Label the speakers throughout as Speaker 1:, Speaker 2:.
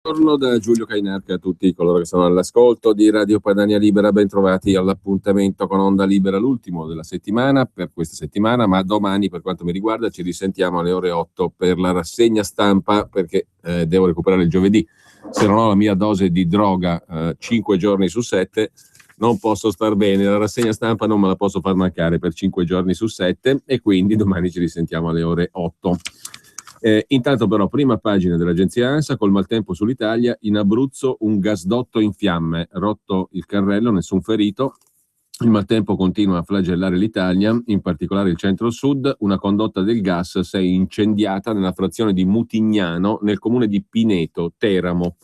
Speaker 1: Buongiorno da Giulio Cainarca a tutti coloro che sono all'ascolto di Radio Padania Libera, ben trovati all'appuntamento con Onda Libera, l'ultimo della settimana per questa settimana, ma domani per quanto mi riguarda ci risentiamo alle ore 8 per la rassegna stampa perché devo recuperare il giovedì, se non ho la mia dose di droga 5 giorni su 7 non posso star bene, la rassegna stampa non me la posso far mancare per 5 giorni su 7 e quindi domani ci risentiamo alle ore 8. Intanto però, prima pagina dell'agenzia ANSA, col maltempo sull'Italia, in Abruzzo un gasdotto in fiamme, rotto il carrello, nessun ferito. Il maltempo continua a flagellare l'Italia, in particolare il centro-sud. Una condotta del gas si è incendiata nella frazione di Mutignano, nel comune di Pineto, Teramo.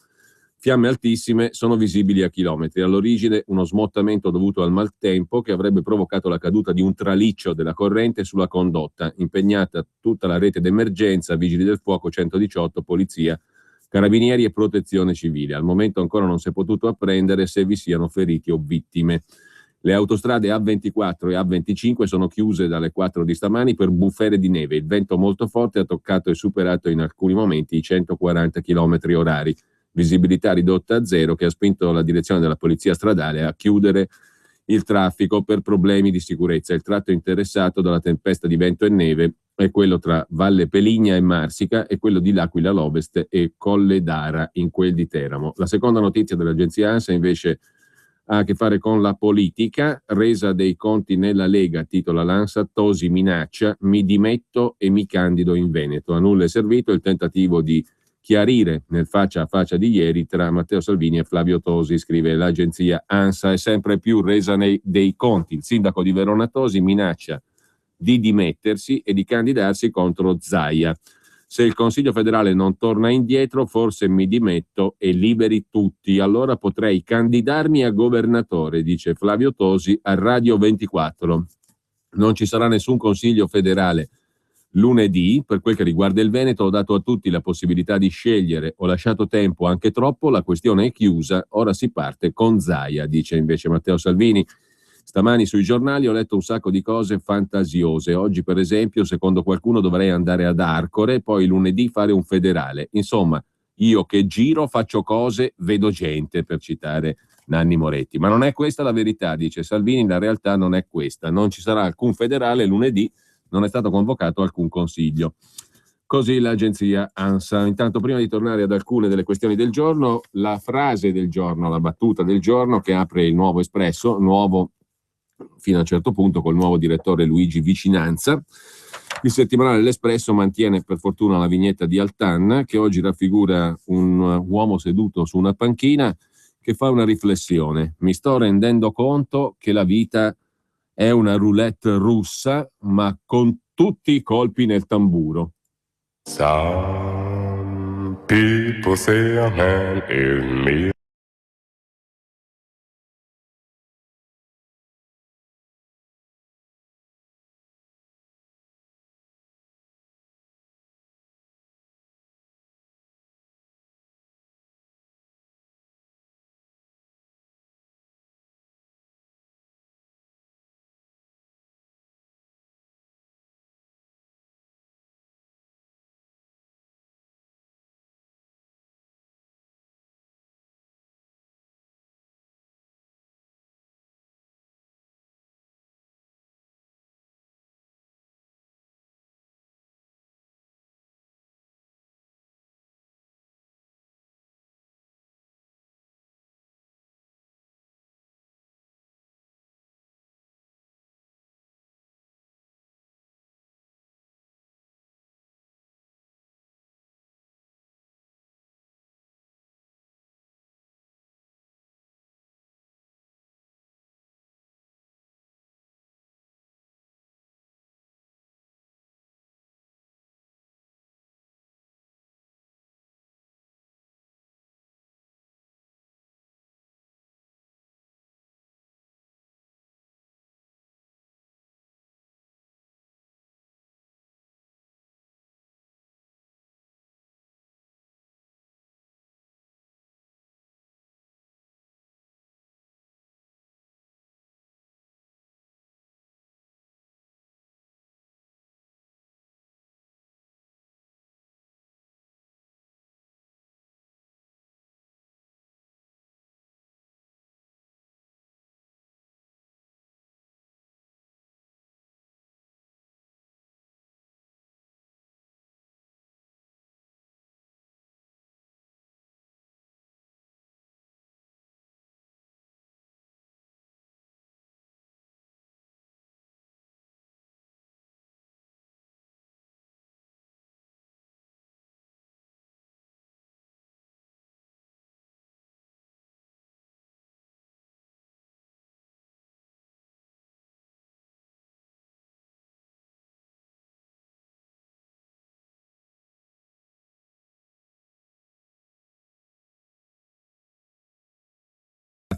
Speaker 1: Fiamme altissime sono visibili a chilometri. All'origine uno smottamento dovuto al maltempo che avrebbe provocato la caduta di un traliccio della corrente sulla condotta. Impegnata tutta la rete d'emergenza, vigili del fuoco, 118, polizia, carabinieri e protezione civile. Al momento ancora non si è potuto apprendere se vi siano feriti o vittime. Le autostrade A24 e A25 sono chiuse dalle 4 di stamani per bufere di neve. Il vento molto forte ha toccato e superato in alcuni momenti i 140 km orari. Visibilità ridotta a zero che ha spinto la direzione della polizia stradale a chiudere il traffico per problemi di sicurezza. Il tratto interessato dalla tempesta di vento e neve è quello tra Valle Peligna e Marsica e quello di L'Aquila l'Ovest e Colle d'Ara in quel di Teramo. La seconda notizia dell'agenzia ANSA invece ha a che fare con la politica, resa dei conti nella Lega, titola l'ANSA, Tosi minaccia, mi dimetto e mi candido in Veneto. A nulla è servito il tentativo di chiarire nel faccia a faccia di ieri tra Matteo Salvini e Flavio Tosi, scrive l'agenzia ANSA, è sempre più resa dei conti. Il sindaco di Verona Tosi minaccia di dimettersi e di candidarsi contro Zaia. Se il Consiglio federale non torna indietro, forse mi dimetto e liberi tutti. Allora potrei candidarmi a governatore, dice Flavio Tosi a Radio 24. Non ci sarà nessun Consiglio federale lunedì. Per quel che riguarda il Veneto, ho dato a tutti la possibilità di scegliere. Ho lasciato tempo anche troppo, la questione è chiusa. Ora si parte con Zaia, dice invece Matteo Salvini. Stamani sui giornali ho letto un sacco di cose fantasiose. Oggi, per esempio, secondo qualcuno dovrei andare ad Arcore, poi lunedì fare un federale. Insomma, io che giro, faccio cose, vedo gente, per citare Nanni Moretti. Ma non è questa la verità, dice Salvini, la realtà non è questa. Non ci sarà alcun federale lunedì, non è stato convocato alcun consiglio. Così l'agenzia ANSA. Intanto, prima di tornare ad alcune delle questioni del giorno, la frase del giorno, la battuta del giorno che apre il Nuovo Espresso, nuovo fino a un certo punto col nuovo direttore Luigi Vicinanza. Il settimanale L'Espresso mantiene per fortuna la vignetta di Altan, che oggi raffigura un uomo seduto su una panchina che fa una riflessione. Mi sto rendendo conto che la vita è una roulette russa, ma con tutti i colpi nel tamburo.
Speaker 2: Some people say a man is made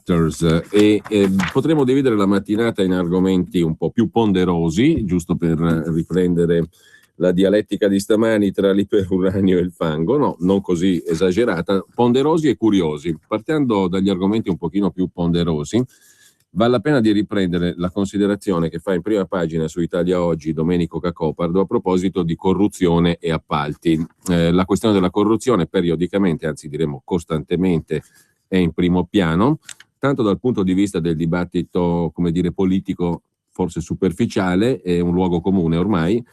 Speaker 1: Doctors e potremo dividere la mattinata in argomenti un po' più ponderosi, giusto per riprendere la dialettica di stamani tra l'iperuranio e il fango, no, non così esagerata, ponderosi e curiosi. Partendo dagli argomenti un pochino più ponderosi, vale la pena di riprendere la considerazione che fa in prima pagina su Italia Oggi Domenico Cacopardo a proposito di corruzione e appalti. La questione della corruzione periodicamente, anzi diremo costantemente, è in primo piano, tanto dal punto di vista del dibattito, come dire, politico, forse superficiale, è un luogo comune ormai,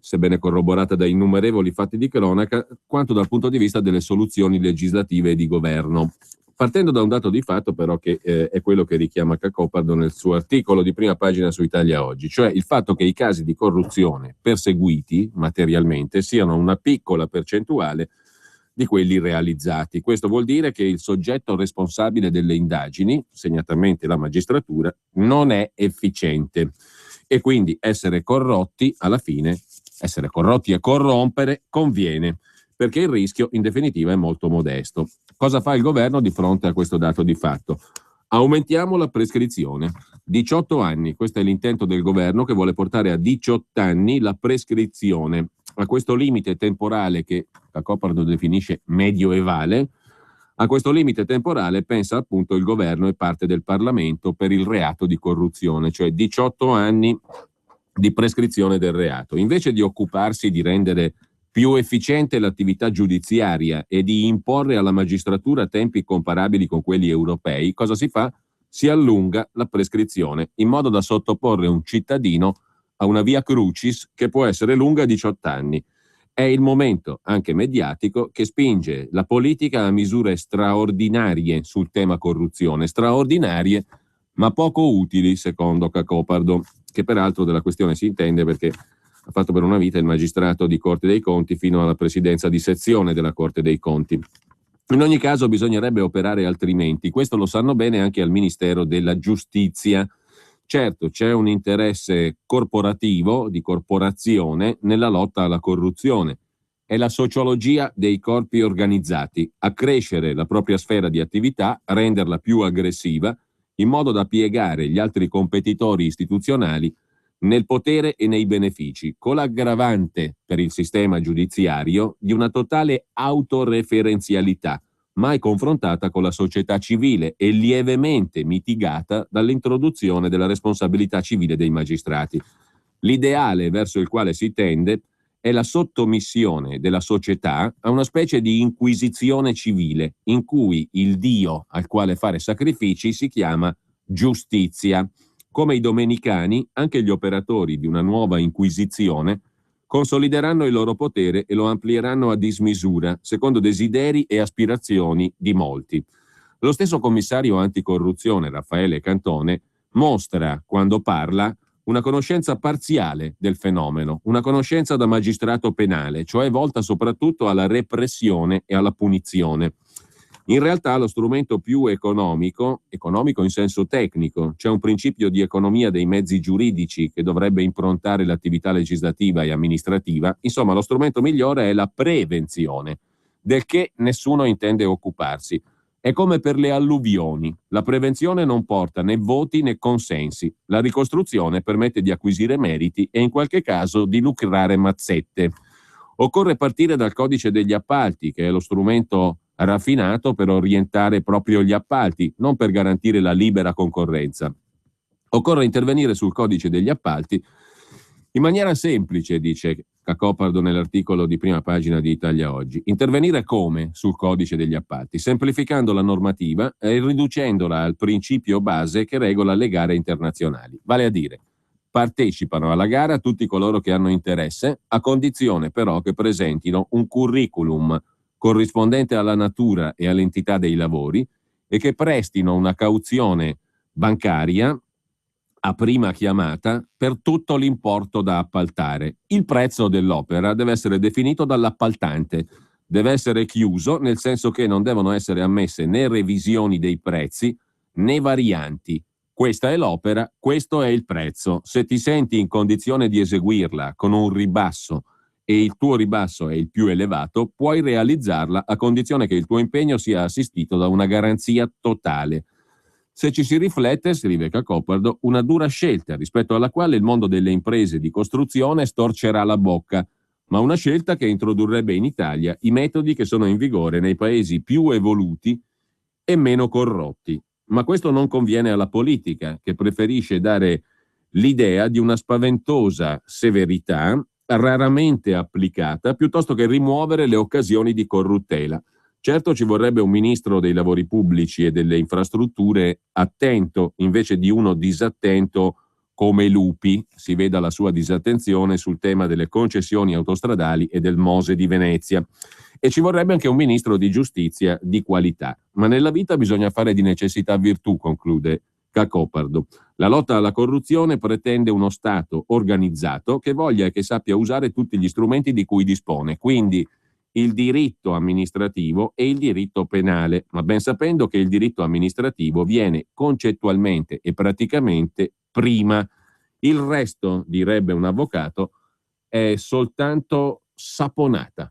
Speaker 1: sebbene corroborata da innumerevoli fatti di cronaca, quanto dal punto di vista delle soluzioni legislative e di governo. Partendo da un dato di fatto però che è quello che richiama Cacopardo nel suo articolo di prima pagina su Italia Oggi, cioè il fatto che i casi di corruzione perseguiti materialmente siano una piccola percentuale di quelli realizzati. Questo vuol dire che il soggetto responsabile delle indagini, segnatamente la magistratura, non è efficiente e quindi essere corrotti alla fine, essere corrotti e corrompere conviene, perché il rischio in definitiva è molto modesto. Cosa fa il governo di fronte a questo dato di fatto? Aumentiamo la prescrizione. 18 anni, questo è l'intento del governo che vuole portare a 18 anni la prescrizione. A questo limite temporale che Cacopardo definisce medioevale, a questo limite temporale pensa appunto il governo e parte del Parlamento per il reato di corruzione, cioè 18 anni di prescrizione del reato. Invece di occuparsi di rendere più efficiente l'attività giudiziaria e di imporre alla magistratura tempi comparabili con quelli europei, cosa si fa? Si allunga la prescrizione in modo da sottoporre un cittadino a una via crucis che può essere lunga 18 anni. È il momento, anche mediatico, che spinge la politica a misure straordinarie sul tema corruzione, straordinarie ma poco utili, secondo Cacopardo, che peraltro della questione si intende perché ha fatto per una vita il magistrato di Corte dei Conti fino alla presidenza di sezione della Corte dei Conti. In ogni caso bisognerebbe operare altrimenti, questo lo sanno bene anche al Ministero della Giustizia. Certo, c'è un interesse corporativo, di corporazione, nella lotta alla corruzione. È la sociologia dei corpi organizzati, accrescere la propria sfera di attività, renderla più aggressiva, in modo da piegare gli altri competitori istituzionali nel potere e nei benefici, con l'aggravante per il sistema giudiziario di una totale autoreferenzialità, mai confrontata con la società civile e lievemente mitigata dall'introduzione della responsabilità civile dei magistrati. L'ideale verso il quale si tende è la sottomissione della società a una specie di inquisizione civile, in cui il Dio al quale fare sacrifici si chiama giustizia. Come i domenicani, anche gli operatori di una nuova inquisizione consolideranno il loro potere e lo amplieranno a dismisura, secondo desideri e aspirazioni di molti. Lo stesso commissario anticorruzione, Raffaele Cantone, mostra, quando parla, una conoscenza parziale del fenomeno, una conoscenza da magistrato penale, cioè volta soprattutto alla repressione e alla punizione. In realtà lo strumento più economico in senso tecnico, c'è un principio di economia dei mezzi giuridici che dovrebbe improntare l'attività legislativa e amministrativa, insomma lo strumento migliore è la prevenzione, del che nessuno intende occuparsi. È come per le alluvioni, la prevenzione non porta né voti né consensi, la ricostruzione permette di acquisire meriti e in qualche caso di lucrare mazzette. Occorre partire dal codice degli appalti, che è lo strumento raffinato per orientare proprio gli appalti, non per garantire la libera concorrenza. Occorre intervenire sul codice degli appalti in maniera semplice, dice Cacopardo nell'articolo di prima pagina di Italia Oggi. Intervenire come sul codice degli appalti? Semplificando la normativa e riducendola al principio base che regola le gare internazionali. Vale a dire, partecipano alla gara tutti coloro che hanno interesse, a condizione però che presentino un curriculum corrispondente alla natura e all'entità dei lavori e che prestino una cauzione bancaria a prima chiamata per tutto l'importo da appaltare. Il prezzo dell'opera deve essere definito dall'appaltante, deve essere chiuso nel senso che non devono essere ammesse né revisioni dei prezzi né varianti. Questa è l'opera, questo è il prezzo. Se ti senti in condizione di eseguirla con un ribasso e il tuo ribasso è il più elevato, puoi realizzarla a condizione che il tuo impegno sia assistito da una garanzia totale. Se ci si riflette, scrive Cacopardo, una dura scelta rispetto alla quale il mondo delle imprese di costruzione storcerà la bocca, ma una scelta che introdurrebbe in Italia i metodi che sono in vigore nei paesi più evoluti e meno corrotti. Ma questo non conviene alla politica, che preferisce dare l'idea di una spaventosa severità raramente applicata, piuttosto che rimuovere le occasioni di corruttela. Certo ci vorrebbe un ministro dei lavori pubblici e delle infrastrutture attento, invece di uno disattento come Lupi, si veda la sua disattenzione sul tema delle concessioni autostradali e del Mose di Venezia. E ci vorrebbe anche un ministro di giustizia di qualità. Ma nella vita bisogna fare di necessità virtù, conclude Cacopardo. La lotta alla corruzione pretende uno Stato organizzato che voglia e che sappia usare tutti gli strumenti di cui dispone, quindi il diritto amministrativo e il diritto penale, ma ben sapendo che il diritto amministrativo viene concettualmente e praticamente prima. Il resto, direbbe un avvocato, è soltanto saponata.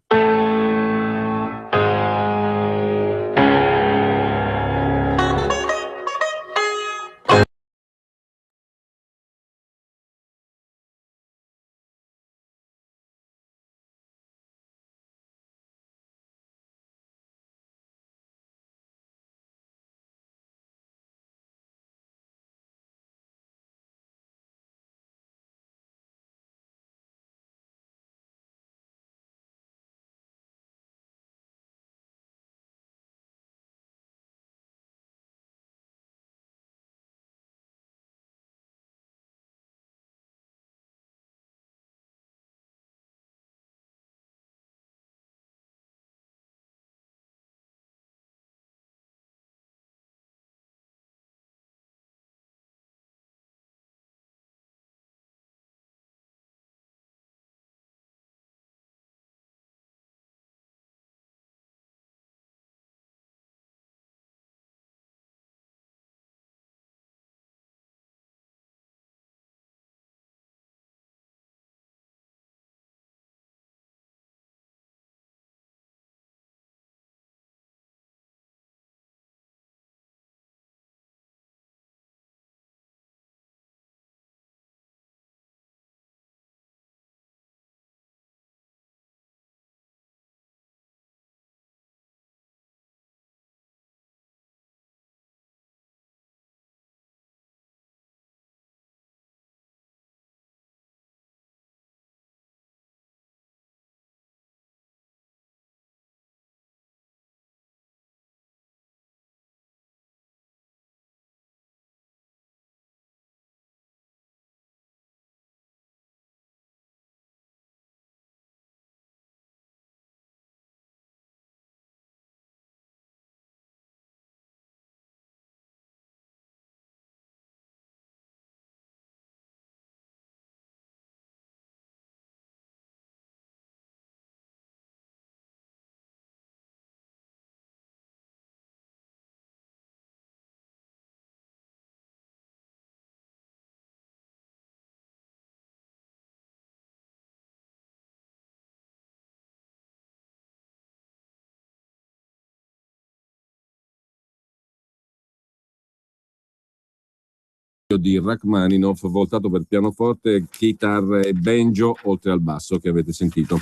Speaker 1: Di Rachmaninoff voltato per pianoforte, chitarra e banjo oltre al basso che avete sentito.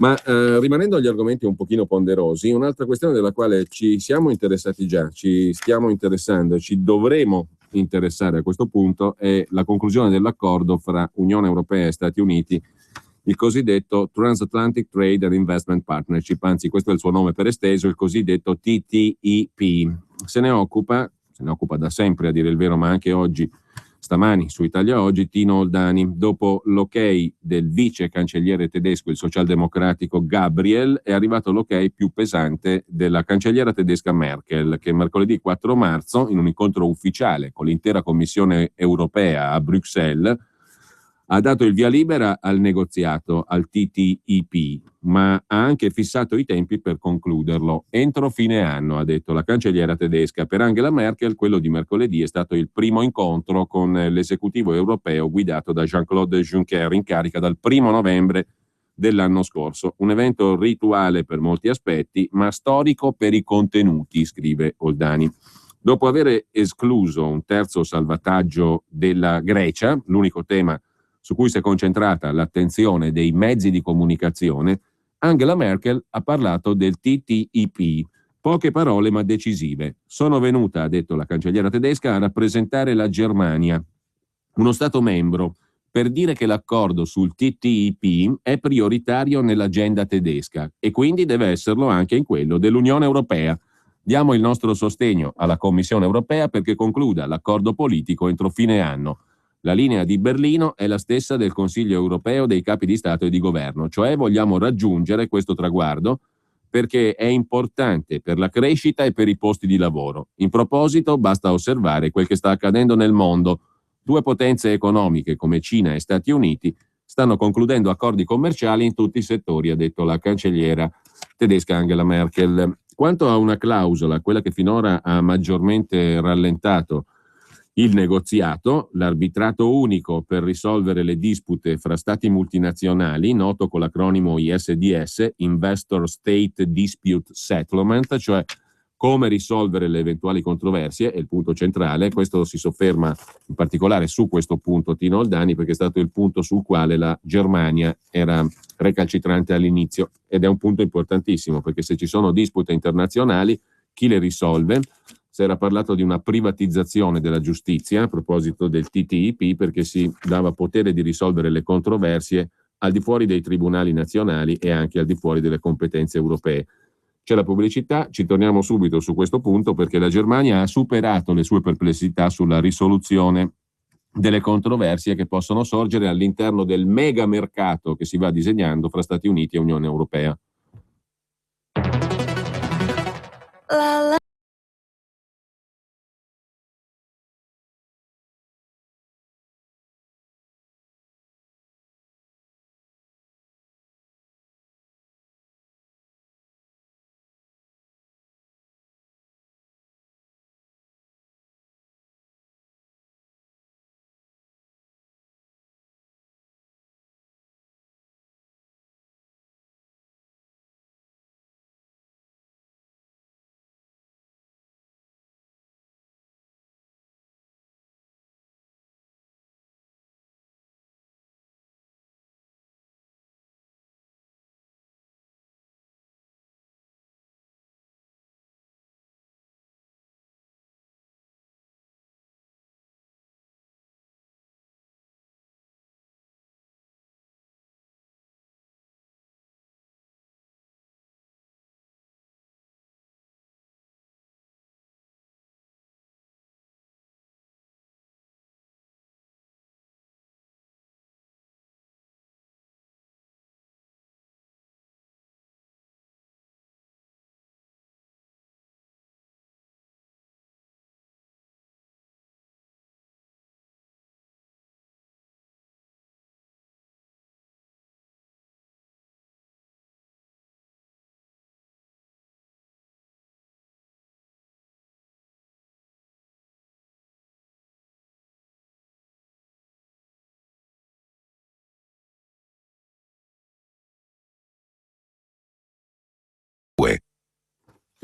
Speaker 1: Ma rimanendo agli argomenti un pochino ponderosi, un'altra questione della quale ci siamo interessati già, ci stiamo interessando e ci dovremo interessare a questo punto è la conclusione dell'accordo fra Unione Europea e Stati Uniti, il cosiddetto Transatlantic Trade and Investment Partnership, anzi questo è il suo nome per esteso, il cosiddetto TTIP. Se ne occupa da sempre a dire il vero, ma anche oggi, stamani su Italia Oggi, Tino Oldani. Dopo l'ok del vice cancelliere tedesco, il socialdemocratico Gabriel, è arrivato l'ok più pesante della cancelliera tedesca Merkel, che mercoledì 4 marzo, in un incontro ufficiale con l'intera Commissione europea a Bruxelles, ha dato il via libera al negoziato, al TTIP, ma ha anche fissato i tempi per concluderlo. Entro fine anno, ha detto la cancelliera tedesca. Per Angela Merkel quello di mercoledì è stato il primo incontro con l'esecutivo europeo guidato da Jean-Claude Juncker, in carica dal 1 novembre dell'anno scorso. Un evento rituale per molti aspetti, ma storico per i contenuti, scrive Oldani. Dopo aver escluso un terzo salvataggio della Grecia, l'unico tema su cui si è concentrata l'attenzione dei mezzi di comunicazione, Angela Merkel ha parlato del TTIP. Poche parole ma decisive. Sono venuta, ha detto la cancelliera tedesca, a rappresentare la Germania, uno Stato membro, per dire che l'accordo sul TTIP è prioritario nell'agenda tedesca e quindi deve esserlo anche in quello dell'Unione Europea. Diamo il nostro sostegno alla Commissione Europea perché concluda l'accordo politico entro fine anno. La linea di Berlino è la stessa del Consiglio Europeo dei capi di Stato e di Governo, cioè vogliamo raggiungere questo traguardo perché è importante per la crescita e per i posti di lavoro. In proposito, basta osservare quel che sta accadendo nel mondo. Due potenze economiche come Cina e Stati Uniti stanno concludendo accordi commerciali in tutti i settori, ha detto la cancelliera tedesca Angela Merkel. Quanto a una clausola, quella che finora ha maggiormente rallentato il negoziato, l'arbitrato unico per risolvere le dispute fra stati multinazionali, noto con l'acronimo ISDS, Investor State Dispute Settlement, cioè come risolvere le eventuali controversie, è il punto centrale. Questo si sofferma in particolare su questo punto Tino Oldani, perché è stato il punto sul quale la Germania era recalcitrante all'inizio, ed è un punto importantissimo, perché se ci sono dispute internazionali, chi le risolve? Si era parlato di una privatizzazione della giustizia a proposito del TTIP, perché si dava potere di risolvere le controversie al di fuori dei tribunali nazionali e anche al di fuori delle competenze europee. C'è la pubblicità, ci torniamo subito su questo punto perché la Germania ha superato le sue perplessità sulla risoluzione delle controversie che possono sorgere all'interno del mega mercato che si va disegnando fra Stati Uniti e Unione Europea.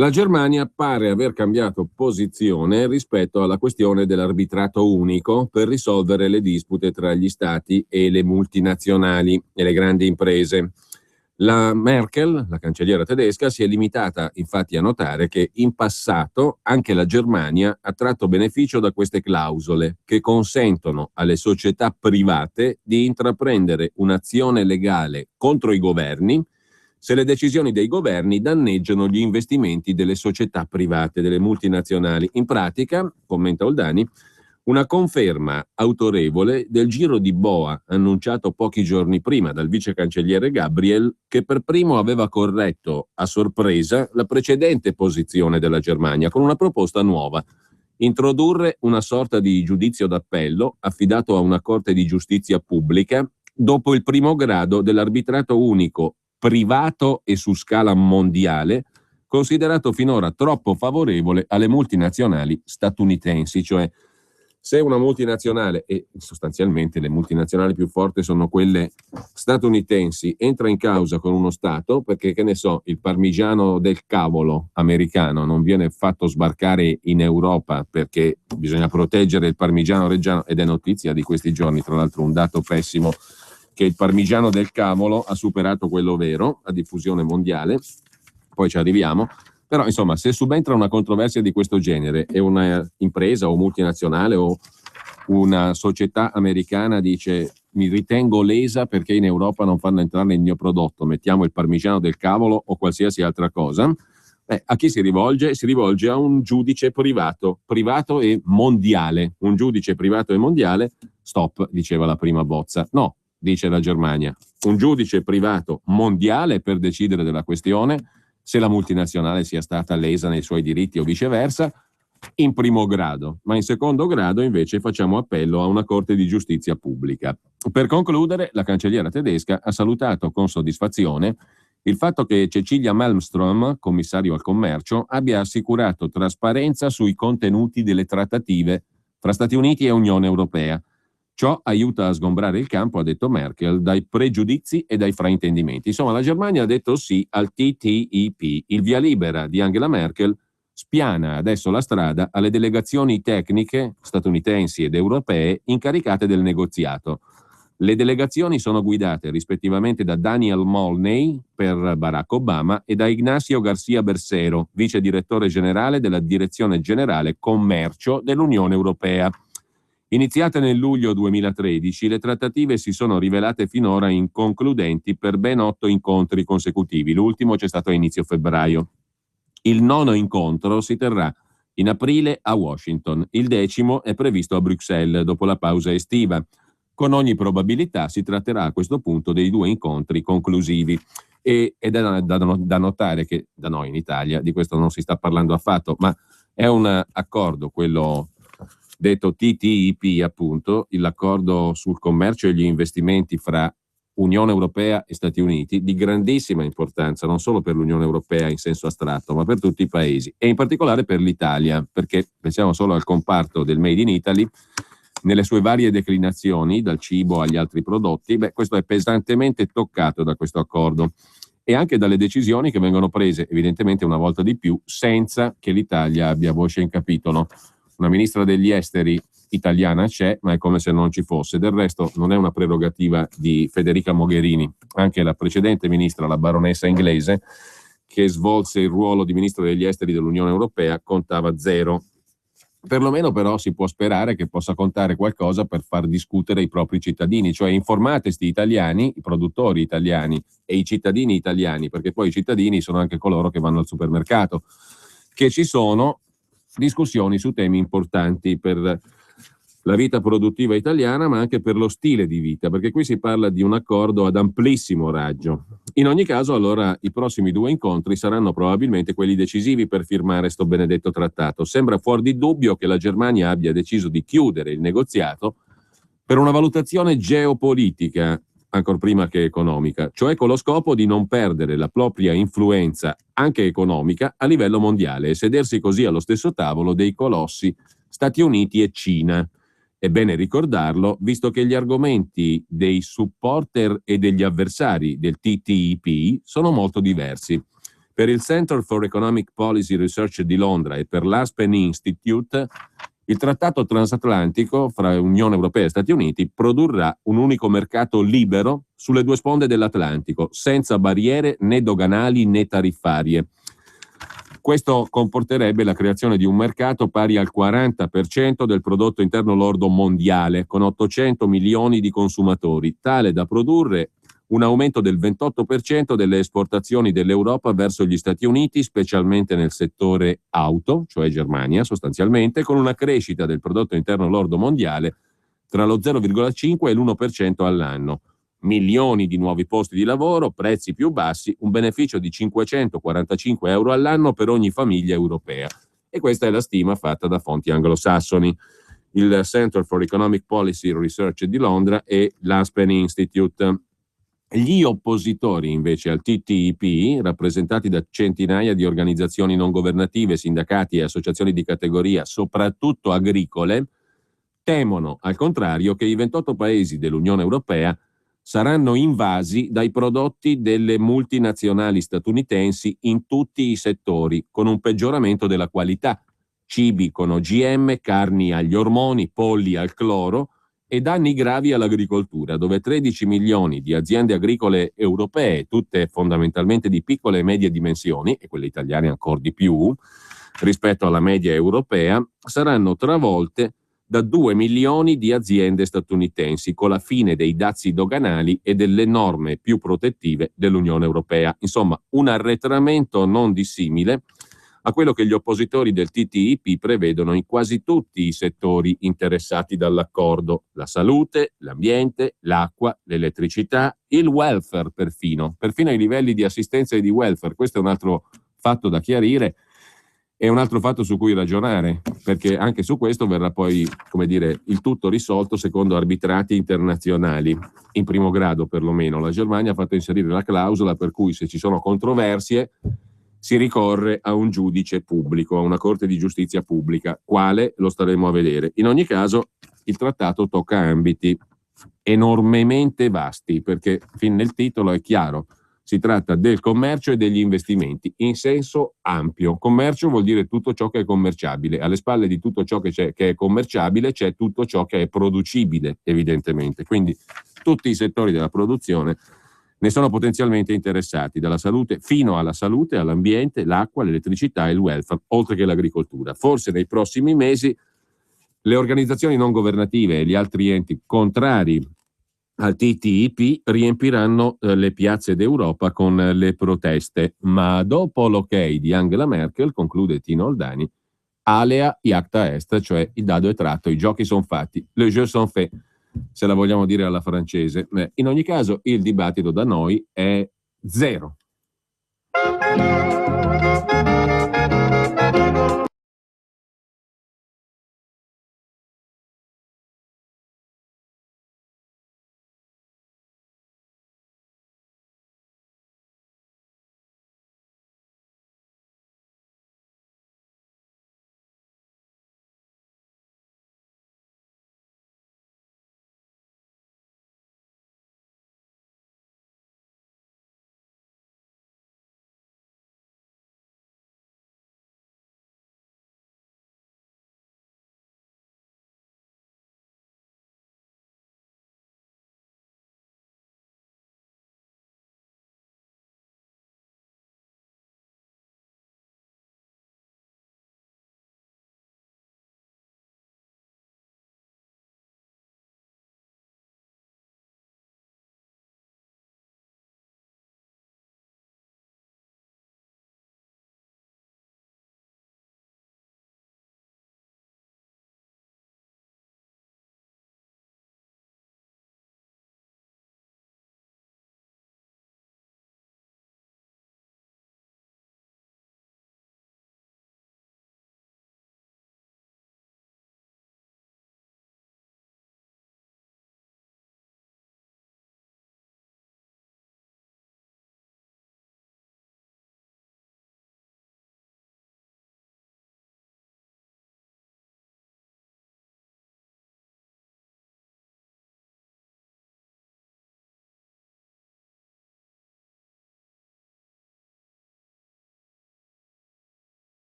Speaker 1: La Germania pare aver cambiato posizione rispetto alla questione dell'arbitrato unico per risolvere le dispute tra gli stati e le multinazionali e le grandi imprese. La Merkel, la cancelliera tedesca, si è limitata infatti a notare che in passato anche la Germania ha tratto beneficio da queste clausole che consentono alle società private di intraprendere un'azione legale contro i governi se le decisioni dei governi danneggiano gli investimenti delle società private, delle multinazionali. In pratica, commenta Oldani, una conferma autorevole del giro di boa annunciato pochi giorni prima dal vice cancelliere Gabriel, che per primo aveva corretto a sorpresa la precedente posizione della Germania con una proposta nuova: introdurre una sorta di giudizio d'appello affidato a una corte di giustizia pubblica dopo il primo grado dell'arbitrato unico privato e su scala mondiale, considerato finora troppo favorevole alle multinazionali statunitensi, cioè Se una multinazionale, e sostanzialmente le multinazionali più forti sono quelle statunitensi, entra in causa con uno Stato perché, che ne so, il parmigiano del cavolo americano non viene fatto sbarcare in Europa perché bisogna proteggere il parmigiano reggiano, ed è notizia di questi giorni, tra l'altro un dato pessimo, che il parmigiano del cavolo ha superato quello vero a diffusione mondiale, poi ci arriviamo. Però insomma, se subentra una controversia di questo genere e una impresa o multinazionale o una società americana dice mi ritengo lesa perché in Europa non fanno entrare il mio prodotto, mettiamo il parmigiano del cavolo o qualsiasi altra cosa, a chi si rivolge? Si rivolge a un giudice privato e mondiale. Un giudice privato e mondiale, stop, diceva la prima bozza. No, dice la Germania. Un giudice privato mondiale per decidere della questione, se la multinazionale sia stata lesa nei suoi diritti o viceversa, in primo grado, ma in secondo grado invece facciamo appello a una Corte di giustizia pubblica. Per concludere, la cancelliera tedesca ha salutato con soddisfazione il fatto che Cecilia Malmström, commissario al commercio, abbia assicurato trasparenza sui contenuti delle trattative fra Stati Uniti e Unione Europea. Ciò aiuta a sgombrare il campo, ha detto Merkel, dai pregiudizi e dai fraintendimenti. Insomma, la Germania ha detto sì al TTIP. Il via libera di Angela Merkel spiana adesso la strada alle delegazioni tecniche statunitensi ed europee incaricate del negoziato. Le delegazioni sono guidate rispettivamente da Daniel Molney per Barack Obama e da Ignacio Garcia Bersero, vice direttore generale della Direzione Generale Commercio dell'Unione Europea. Iniziate nel luglio 2013, le trattative si sono rivelate finora inconcludenti per ben 8 incontri consecutivi. L'ultimo c'è stato a inizio febbraio. Il 9° incontro si terrà in aprile a Washington. Il 10° è previsto a Bruxelles dopo la pausa estiva. Con ogni probabilità si tratterà a questo punto dei 2 incontri conclusivi. Ed è da notare che da noi in Italia di questo non si sta parlando affatto, ma è un accordo, quello detto TTIP appunto, l'accordo sul commercio e gli investimenti fra Unione Europea e Stati Uniti, di grandissima importanza non solo per l'Unione Europea in senso astratto, ma per tutti i paesi e in particolare per l'Italia, perché pensiamo solo al comparto del Made in Italy nelle sue varie declinazioni, dal cibo agli altri prodotti. Questo è pesantemente toccato da questo accordo e anche dalle decisioni che vengono prese evidentemente una volta di più senza che l'Italia abbia voce in capitolo. Una ministra degli esteri italiana c'è, ma è come se non ci fosse. Del resto non è una prerogativa di Federica Mogherini. Anche la precedente ministra, la baronessa inglese, che svolse il ruolo di ministro degli esteri dell'Unione Europea, contava 0. Perlomeno però si può sperare che possa contare qualcosa per far discutere i propri cittadini, cioè informate sti italiani, i produttori italiani e i cittadini italiani, perché poi i cittadini sono anche coloro che vanno al supermercato, che ci sono discussioni su temi importanti per la vita produttiva italiana, ma anche per lo stile di vita, perché qui si parla di un accordo ad amplissimo raggio. In ogni caso, allora, i prossimi 2 incontri saranno probabilmente quelli decisivi per firmare sto benedetto trattato. Sembra fuor di dubbio che la Germania abbia deciso di chiudere il negoziato per una valutazione geopolitica, ancor prima che economica, cioè con lo scopo di non perdere la propria influenza anche economica a livello mondiale e sedersi così allo stesso tavolo dei colossi Stati Uniti e Cina. È bene ricordarlo, visto che gli argomenti dei supporter e degli avversari del TTIP sono molto diversi. Per il Center for Economic Policy Research di Londra e per l'Aspen Institute, il trattato transatlantico fra Unione Europea e Stati Uniti produrrà un unico mercato libero sulle 2 sponde dell'Atlantico, senza barriere né doganali né tariffarie. Questo comporterebbe la creazione di un mercato pari al 40% del prodotto interno lordo mondiale, con 800 milioni di consumatori, tale da produrre un aumento del 28% delle esportazioni dell'Europa verso gli Stati Uniti, specialmente nel settore auto, cioè Germania sostanzialmente, con una crescita del prodotto interno lordo mondiale tra lo 0,5 e l'1% all'anno. Milioni di nuovi posti di lavoro, prezzi più bassi, un beneficio di 545 euro all'anno per ogni famiglia europea. E questa è la stima fatta da fonti anglosassoni. Il Center for Economic Policy Research di Londra e l'Aspen Institute. Gli oppositori invece al TTIP, rappresentati da centinaia di organizzazioni non governative, sindacati e associazioni di categoria, soprattutto agricole, Temono, al contrario, che i 28 paesi dell'Unione Europea saranno invasi dai prodotti delle multinazionali statunitensi in tutti i settori, con un peggioramento della qualità. Cibi con OGM, carni agli ormoni, polli al cloro e danni gravi all'agricoltura, dove 13 milioni di aziende agricole europee, tutte fondamentalmente di piccole e medie dimensioni, e quelle italiane ancora di più, rispetto alla media europea, saranno travolte da 2 milioni di aziende statunitensi, con la fine dei dazi doganali e delle norme più protettive dell'Unione Europea. Insomma, un arretramento non dissimile a quello che gli oppositori del TTIP prevedono in quasi tutti i settori interessati dall'accordo: la salute, l'ambiente, l'acqua, l'elettricità, il welfare perfino ai livelli di assistenza e di welfare. Questo è un altro fatto da chiarire. È un altro fatto su cui ragionare, perché anche su questo verrà poi, come dire, il tutto risolto secondo arbitrati internazionali, in primo grado perlomeno. La Germania ha fatto inserire la clausola per cui se ci sono controversie si ricorre a un giudice pubblico, a una corte di giustizia pubblica. Quale? Lo staremo a vedere. In ogni caso, il trattato tocca ambiti enormemente vasti, perché fin nel titolo è chiaro. Si tratta del commercio e degli investimenti in senso ampio. Commercio vuol dire tutto ciò che è commerciabile. Alle spalle di tutto ciò che è commerciabile c'è tutto ciò che è producibile, evidentemente. Quindi tutti i settori della produzione ne sono potenzialmente interessati, dalla salute fino alla salute, all'ambiente, l'acqua, l'elettricità e il welfare, oltre che l'agricoltura. Forse nei prossimi mesi le organizzazioni non governative e gli altri enti contrari al TTIP riempiranno le piazze d'Europa con le proteste, ma dopo l'ok di Angela Merkel, conclude Tino Oldani, alea iacta est, cioè il dado è tratto, i giochi sono fatti, le jeux sont faits, se la vogliamo dire alla francese. In ogni caso il dibattito da noi è zero.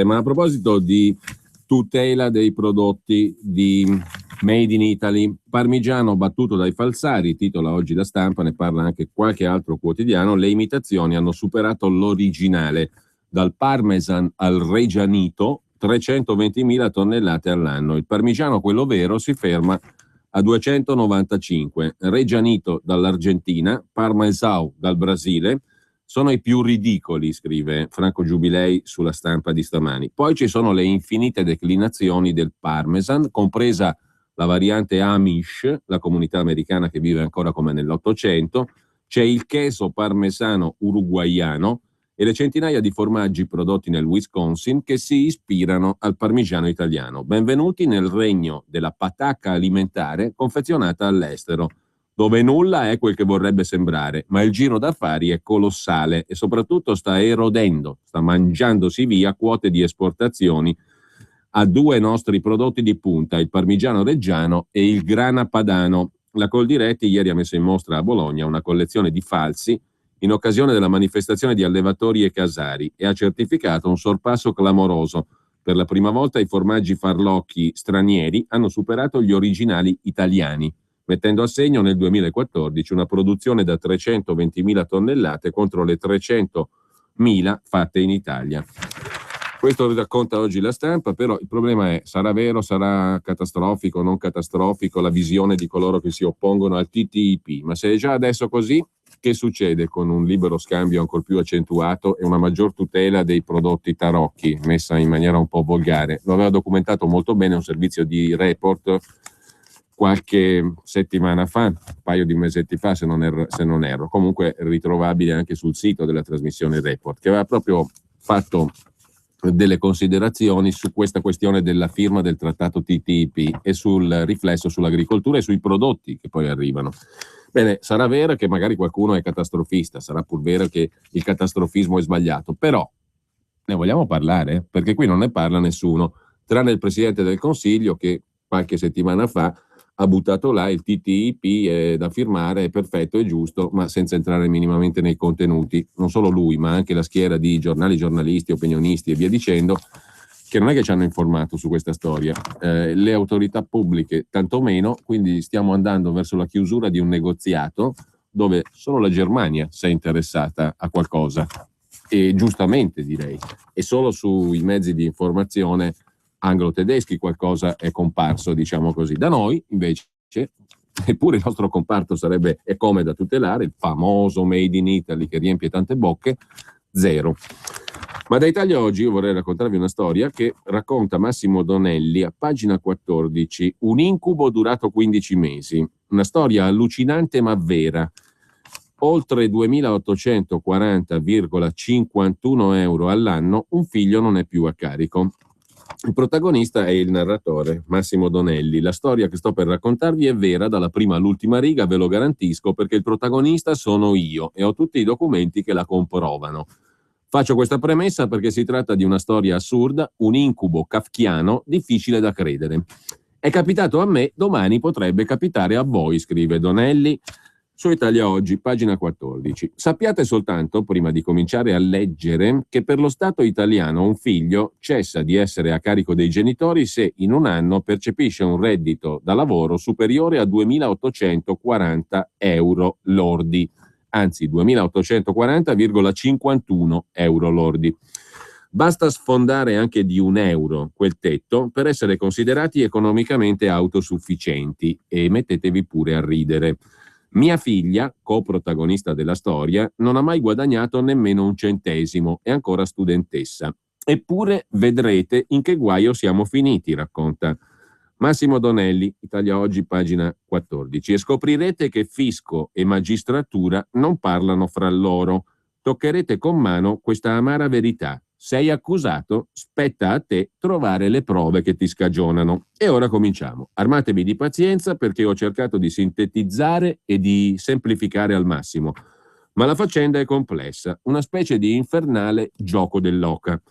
Speaker 1: Ma a proposito di tutela dei prodotti di Made in Italy, parmigiano battuto dai falsari, titola oggi La Stampa, ne parla anche qualche altro quotidiano, le imitazioni hanno superato l'originale, dal parmesan al reggianito, 320.000 tonnellate all'anno. Il parmigiano, quello vero, si ferma a 295. Reggianito dall'Argentina, Parmesão dal Brasile, sono i più ridicoli, scrive Franco Giubilei sulla Stampa di stamani. Poi ci sono le infinite declinazioni del Parmesan, compresa la variante Amish, la comunità americana che vive ancora come nell'Ottocento, c'è il queso parmesano uruguaiano e le centinaia di formaggi prodotti nel Wisconsin che si ispirano al parmigiano italiano. Benvenuti nel regno della patacca alimentare confezionata all'estero, dove nulla è quel che vorrebbe sembrare, ma il giro d'affari è colossale e soprattutto sta erodendo, sta mangiandosi via quote di esportazioni a due nostri prodotti di punta, il parmigiano reggiano e il grana padano. La Coldiretti ieri ha messo in mostra a Bologna una collezione di falsi in occasione della manifestazione di allevatori e casari e ha certificato un sorpasso clamoroso. Per la prima volta i formaggi farlocchi stranieri hanno superato gli originali italiani, mettendo a segno nel 2014 una produzione da 320.000 tonnellate contro le 300.000 fatte in Italia. Questo racconta oggi la Stampa, però il problema è: sarà vero, sarà catastrofico, non catastrofico la visione di coloro che si oppongono al TTIP? Ma se è già adesso così, che succede con un libero scambio ancor più accentuato e una maggior tutela dei prodotti tarocchi, messa in maniera un po' volgare? Lo aveva documentato molto bene un servizio di report qualche settimana fa, un paio di mesetti fa se non erro, comunque ritrovabile anche sul sito della trasmissione Report, che aveva proprio fatto delle considerazioni su questa questione della firma del trattato TTIP e sul riflesso sull'agricoltura e sui prodotti che poi arrivano. Bene, sarà vero che magari qualcuno è catastrofista, sarà pur vero che il catastrofismo è sbagliato, però ne vogliamo parlare? Perché qui non ne parla nessuno, tranne il Presidente del Consiglio che qualche settimana fa ha buttato là il TTIP è da firmare, è perfetto, è giusto, ma senza entrare minimamente nei contenuti. Non solo lui, ma anche la schiera di giornalisti, opinionisti e via dicendo, che non è che ci hanno informato su questa storia. Le autorità pubbliche tantomeno, quindi stiamo andando verso la chiusura di un negoziato dove solo la Germania si è interessata a qualcosa, e giustamente direi, e solo sui mezzi di informazione anglo-tedeschi qualcosa è comparso, diciamo così. Da noi invece, eppure il nostro comparto è come da tutelare, il famoso Made in Italy che riempie tante bocche, zero. Ma da Italia Oggi io vorrei raccontarvi una storia che racconta Massimo Donelli a pagina 14, un incubo durato 15 mesi, una storia allucinante ma vera. Oltre 2.840,51 euro all'anno, un figlio non è più a carico. Il protagonista è il narratore, Massimo Donelli. La storia che sto per raccontarvi è vera dalla prima all'ultima riga, ve lo garantisco, perché il protagonista sono io e ho tutti i documenti che la comprovano. Faccio questa premessa perché si tratta di una storia assurda, un incubo kafkiano difficile da credere. È capitato a me, domani potrebbe capitare a voi, scrive Donelli su Italia Oggi, pagina 14. Sappiate soltanto, prima di cominciare a leggere, che per lo Stato italiano un figlio cessa di essere a carico dei genitori se in un anno percepisce un reddito da lavoro superiore a 2.840 euro lordi, anzi 2.840,51 euro lordi. Basta sfondare anche di €1 quel tetto per essere considerati economicamente autosufficienti e mettetevi pure a ridere. Mia figlia, coprotagonista della storia, non ha mai guadagnato nemmeno un centesimo, è ancora studentessa. Eppure vedrete in che guaio siamo finiti, racconta Massimo Donelli, Italia Oggi, pagina 14. E scoprirete che fisco e magistratura non parlano fra loro. Toccherete con mano questa amara verità. Sei accusato, spetta a te trovare le prove che ti scagionano. E ora cominciamo. Armatevi di pazienza perché ho cercato di sintetizzare e di semplificare al massimo. Ma la faccenda è complessa, una specie di infernale gioco dell'oca.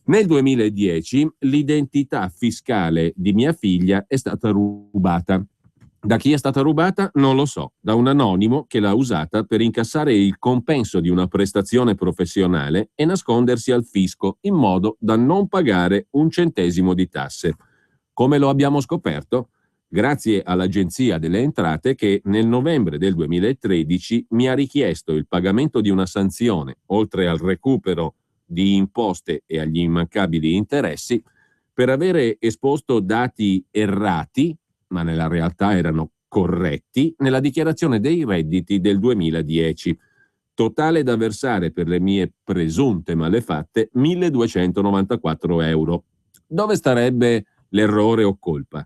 Speaker 1: Nel 2010 l'identità fiscale di mia figlia è stata rubata. Da chi è stata rubata? Non lo so, da un anonimo che l'ha usata per incassare il compenso di una prestazione professionale e nascondersi al fisco in modo da non pagare un centesimo di tasse. Come lo abbiamo scoperto? Grazie all'Agenzia delle Entrate che nel novembre del 2013 mi ha richiesto il pagamento di una sanzione, oltre al recupero di imposte e agli immancabili interessi per avere esposto dati errati, ma nella realtà erano corretti, nella dichiarazione dei redditi del 2010, totale da versare per le mie presunte malefatte 1.294 euro. Dove starebbe l'errore o colpa?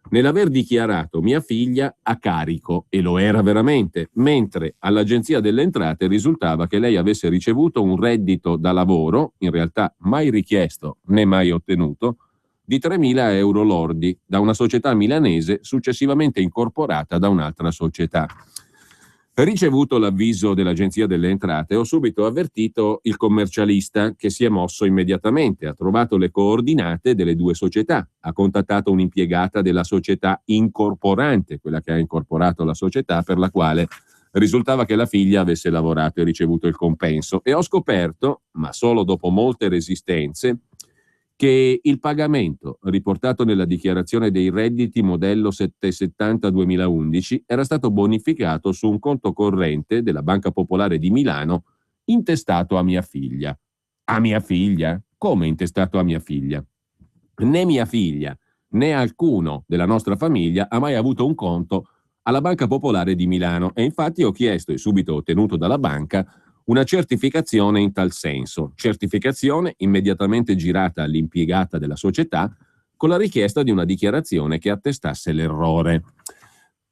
Speaker 1: Nell'aver dichiarato mia figlia a carico, e lo era veramente, mentre all'Agenzia delle Entrate risultava che lei avesse ricevuto un reddito da lavoro, in realtà mai richiesto né mai ottenuto, di 3.000 euro lordi da una società milanese successivamente incorporata da un'altra società. Ricevuto l'avviso dell'Agenzia delle Entrate, ho subito avvertito il commercialista, che si è mosso immediatamente, ha trovato le coordinate delle due società, ha contattato un'impiegata della società incorporante, quella che ha incorporato la società per la quale risultava che la figlia avesse lavorato e ricevuto il compenso, e ho scoperto, ma solo dopo molte resistenze, che il pagamento riportato nella dichiarazione dei redditi modello 770-2011 era stato bonificato su un conto corrente della Banca Popolare di Milano intestato a mia figlia. A mia figlia? Come intestato a mia figlia? Né mia figlia né alcuno della nostra famiglia ha mai avuto un conto alla Banca Popolare di Milano, e infatti ho chiesto e subito ottenuto dalla banca una certificazione in tal senso, certificazione immediatamente girata all'impiegata della società con la richiesta di una dichiarazione che attestasse l'errore.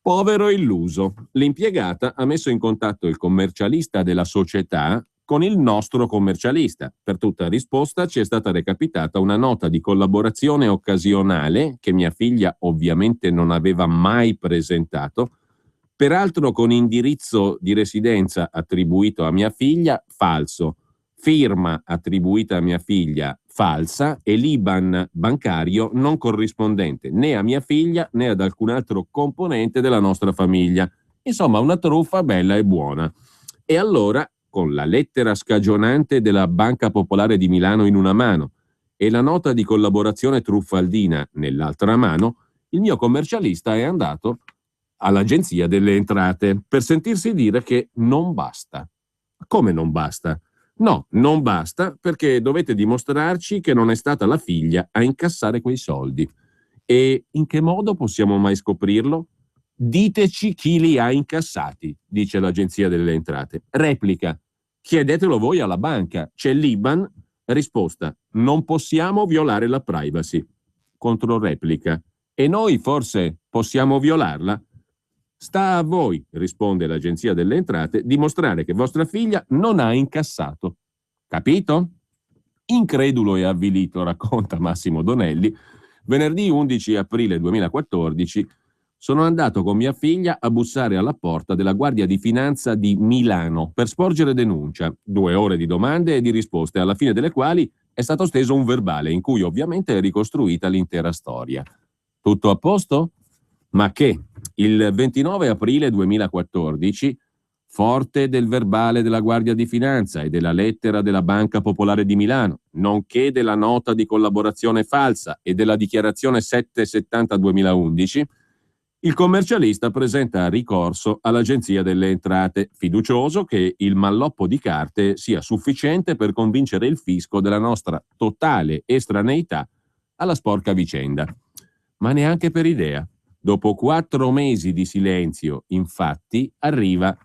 Speaker 1: Povero illuso, l'impiegata ha messo in contatto il commercialista della società con il nostro commercialista. Per tutta risposta ci è stata recapitata una nota di collaborazione occasionale che mia figlia ovviamente non aveva mai presentato, peraltro con indirizzo di residenza attribuito a mia figlia falso, firma attribuita a mia figlia falsa e l'IBAN bancario non corrispondente né a mia figlia né ad alcun altro componente della nostra famiglia. Insomma, una truffa bella e buona. E allora, con la lettera scagionante della Banca Popolare di Milano in una mano e la nota di collaborazione truffaldina nell'altra mano, il mio commercialista è andato all'Agenzia delle Entrate per sentirsi dire che non basta. Come non basta? No, non basta, perché dovete dimostrarci che non è stata la figlia a incassare quei soldi. E in che modo possiamo mai scoprirlo? Diteci chi li ha incassati, dice l'Agenzia delle Entrate. Replica: chiedetelo voi alla banca, c'è l'IBAN? Risposta: non possiamo violare la privacy. Controreplica: e noi forse possiamo violarla? Sta a voi, risponde l'Agenzia delle Entrate, dimostrare che vostra figlia non ha incassato. Capito? Incredulo e avvilito, racconta Massimo Donelli, venerdì 11 aprile 2014 sono andato con mia figlia a bussare alla porta della Guardia di Finanza di Milano per sporgere denuncia. 2 ore di domande e di risposte, alla fine delle quali è stato steso un verbale in cui ovviamente è ricostruita l'intera storia. Tutto a posto? Ma che il 29 aprile 2014, forte del verbale della Guardia di Finanza e della lettera della Banca Popolare di Milano, nonché della nota di collaborazione falsa e della dichiarazione 770-2011, il commercialista presenta ricorso all'Agenzia delle Entrate, fiducioso che il malloppo di carte sia sufficiente per convincere il fisco della nostra totale estraneità alla sporca vicenda. Ma neanche per idea. Dopo 4 mesi di silenzio, infatti, arriva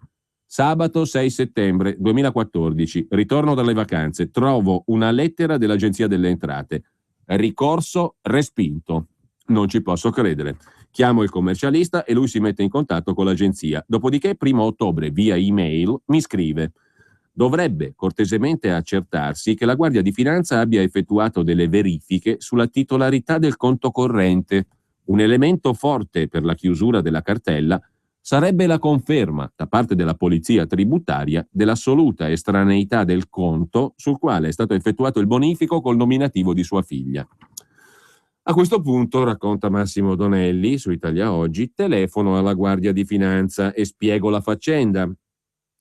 Speaker 1: sabato 6 settembre 2014, ritorno dalle vacanze, trovo una lettera dell'Agenzia delle Entrate. Ricorso respinto. Non ci posso credere. Chiamo il commercialista e lui si mette in contatto con l'agenzia. Dopodiché, 1 ottobre, via email, mi scrive: dovrebbe cortesemente accertarsi che la Guardia di Finanza abbia effettuato delle verifiche sulla titolarità del conto corrente. Un elemento forte per la chiusura della cartella sarebbe la conferma da parte della polizia tributaria dell'assoluta estraneità del conto sul quale è stato effettuato il bonifico col nominativo di sua figlia. A questo punto, racconta Massimo Donelli su Italia Oggi, telefono alla Guardia di Finanza e spiego la faccenda.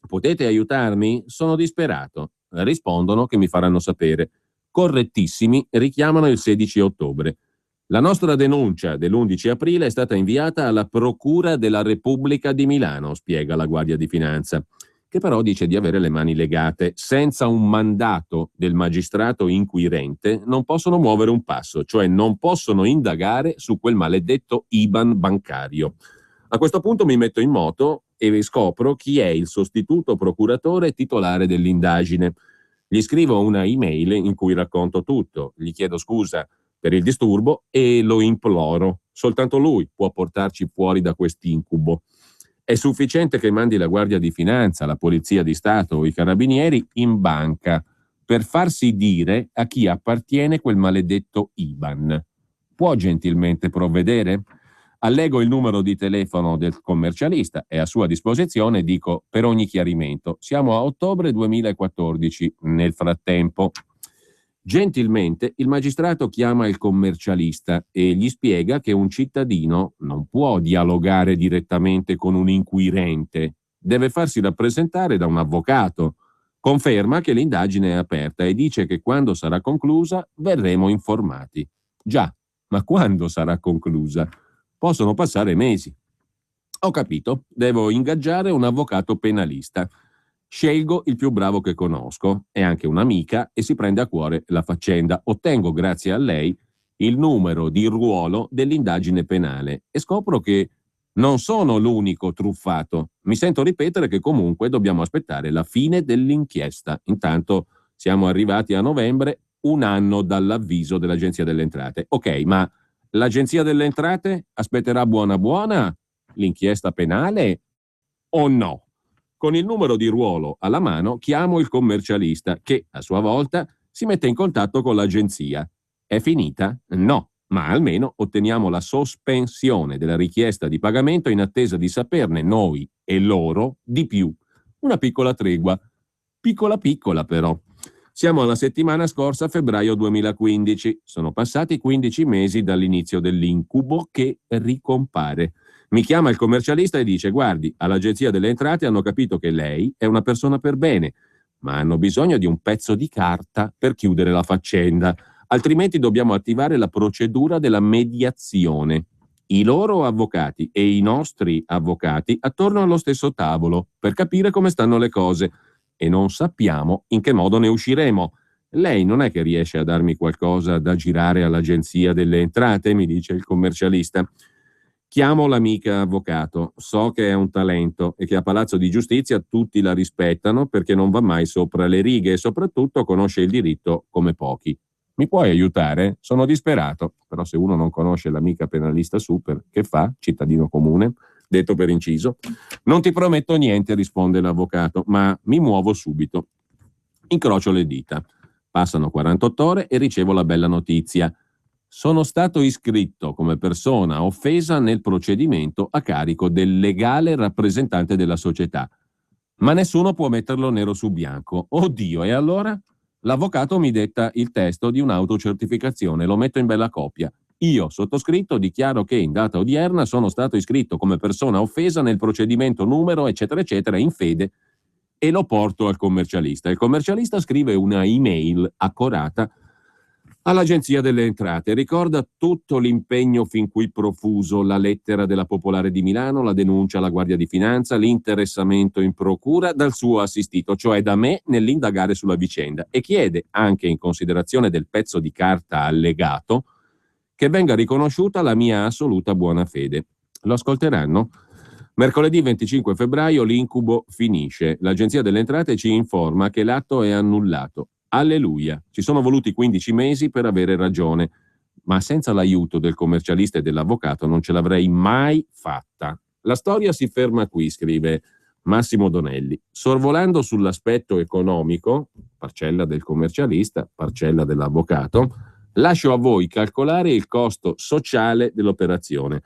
Speaker 1: Potete aiutarmi? Sono disperato. Rispondono che mi faranno sapere. Correttissimi, richiamano il 16 ottobre. La nostra denuncia dell'11 aprile è stata inviata alla Procura della Repubblica di Milano, spiega la Guardia di Finanza. che però dice di avere le mani legate. Senza un mandato del magistrato inquirente non possono muovere un passo, cioè non possono indagare su quel maledetto IBAN bancario. A questo punto mi metto in moto e scopro chi è il sostituto procuratore titolare dell'indagine. Gli scrivo una email in cui racconto tutto, gli chiedo scusa per il disturbo e lo imploro. Soltanto lui può portarci fuori da quest'incubo. È sufficiente che mandi la Guardia di Finanza, la Polizia di Stato o i Carabinieri in banca per farsi dire a chi appartiene quel maledetto IBAN. Può gentilmente provvedere? Allego il numero di telefono del commercialista, è a sua disposizione, dico per ogni chiarimento. Siamo a ottobre 2014. Nel frattempo, gentilmente, il magistrato chiama il commercialista e gli spiega che un cittadino non può dialogare direttamente con un inquirente, deve farsi rappresentare da un avvocato. Conferma che l'indagine è aperta e dice che quando sarà conclusa verremo informati. Già, ma quando sarà conclusa? Possono passare mesi. Ho capito, devo ingaggiare un avvocato penalista. Scelgo il più bravo che conosco, è anche un'amica e si prende a cuore la faccenda. Ottengo, grazie a lei, il numero di ruolo dell'indagine penale e scopro che non sono l'unico truffato. Mi sento ripetere che comunque dobbiamo aspettare la fine dell'inchiesta. Intanto siamo arrivati a novembre, un anno dall'avviso dell'Agenzia delle Entrate. Ok, ma l'Agenzia delle Entrate aspetterà buona buona l'inchiesta penale o no? Con il numero di ruolo alla mano chiamo il commercialista che, a sua volta, si mette in contatto con l'agenzia. È finita? No, ma almeno otteniamo la sospensione della richiesta di pagamento in attesa di saperne noi e loro di più. Una piccola tregua. Piccola piccola però. Siamo alla settimana scorsa, febbraio 2015. Sono passati 15 mesi dall'inizio dell'incubo che ricompare. Mi chiama il commercialista e dice: guardi, all'Agenzia delle Entrate hanno capito che lei è una persona per bene, ma hanno bisogno di un pezzo di carta per chiudere la faccenda, altrimenti dobbiamo attivare la procedura della mediazione. I loro avvocati e i nostri avvocati attorno allo stesso tavolo per capire come stanno le cose e non sappiamo in che modo ne usciremo. Lei non è che riesce a darmi qualcosa da girare all'Agenzia delle Entrate, mi dice il commercialista. Chiamo l'amica avvocato, so che è un talento e che a Palazzo di Giustizia tutti la rispettano perché non va mai sopra le righe e soprattutto conosce il diritto come pochi. Mi puoi aiutare? Sono disperato. Però se uno non conosce l'amica penalista super, che fa? Cittadino comune, detto per inciso. Non ti prometto niente, risponde l'avvocato, ma mi muovo subito. Incrocio le dita. Passano 48 ore e ricevo la bella notizia. Sono stato iscritto come persona offesa nel procedimento a carico del legale rappresentante della società. Ma nessuno può metterlo nero su bianco. Oddio, e allora? L'avvocato mi detta il testo di un'autocertificazione, lo metto in bella copia. Io, sottoscritto, dichiaro che in data odierna sono stato iscritto come persona offesa nel procedimento numero eccetera eccetera in fede e lo porto al commercialista. Il commercialista scrive una email accorata all'Agenzia delle Entrate, ricorda tutto l'impegno fin qui profuso, la lettera della Popolare di Milano, la denuncia alla Guardia di Finanza, l'interessamento in procura dal suo assistito, cioè da me, nell'indagare sulla vicenda, e chiede, anche in considerazione del pezzo di carta allegato, che venga riconosciuta la mia assoluta buona fede. Lo ascolteranno? Mercoledì 25 febbraio l'incubo finisce. L'Agenzia delle Entrate ci informa che l'atto è annullato. Alleluia, ci sono voluti 15 mesi per avere ragione, ma senza l'aiuto del commercialista e dell'avvocato non ce l'avrei mai fatta. La storia si ferma qui, scrive Massimo Donelli. Sorvolando sull'aspetto economico, parcella del commercialista, parcella dell'avvocato, lascio a voi calcolare il costo sociale dell'operazione,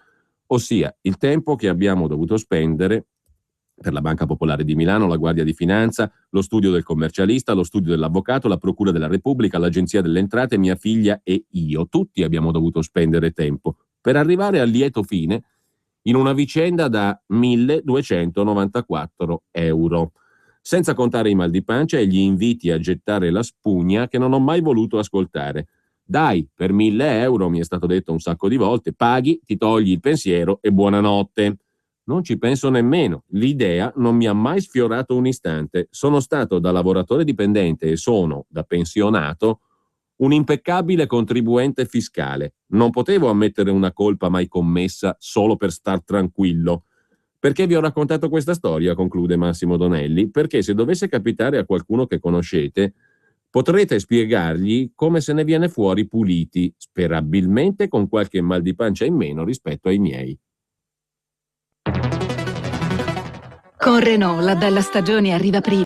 Speaker 1: ossia il tempo che abbiamo dovuto spendere per la Banca Popolare di Milano, la Guardia di Finanza, lo studio del commercialista, lo studio dell'avvocato, la Procura della Repubblica, l'Agenzia delle Entrate, mia figlia e io. Tutti abbiamo dovuto spendere tempo per arrivare al lieto fine in una vicenda da 1.294 euro, senza contare i mal di pancia e gli inviti a gettare la spugna che non ho mai voluto ascoltare. Dai, per 1.000 euro, mi è stato detto un sacco di volte, paghi, ti togli il pensiero e buonanotte. Non ci penso nemmeno. L'idea non mi ha mai sfiorato un istante. Sono stato da lavoratore dipendente e sono, da pensionato, un impeccabile contribuente fiscale. Non potevo ammettere una colpa mai commessa solo per star tranquillo. Perché vi ho raccontato questa storia, conclude Massimo Donelli? Perché se dovesse capitare a qualcuno che conoscete, potrete spiegargli come se ne viene fuori puliti, sperabilmente con qualche mal di pancia in meno rispetto ai miei.
Speaker 3: Con Renault la bella stagione arriva prima.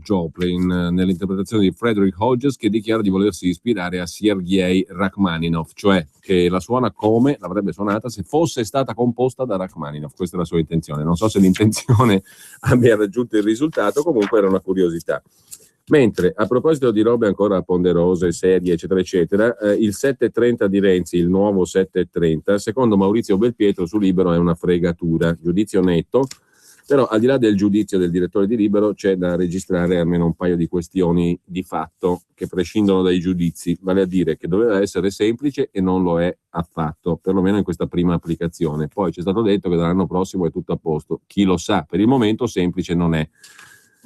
Speaker 1: Joplin nell'interpretazione di Frederick Hodges, che dichiara di volersi ispirare a Sergei Rachmaninov, cioè che la suona come l'avrebbe suonata se fosse stata composta da Rachmaninov. Questa è la sua intenzione. Non so se l'intenzione abbia raggiunto il risultato, comunque era una curiosità. Mentre a proposito di robe ancora ponderose, serie, eccetera, eccetera, il 7.30 di Renzi, il nuovo 7.30, secondo Maurizio Belpietro su Libero è una fregatura, giudizio netto, però al di là del giudizio del direttore di Libero c'è da registrare almeno un paio di questioni di fatto che prescindono dai giudizi, vale a dire che doveva essere semplice e non lo è affatto, perlomeno in questa prima applicazione. Poi c'è stato detto che dall'anno prossimo è tutto a posto, chi lo sa, per il momento semplice non è.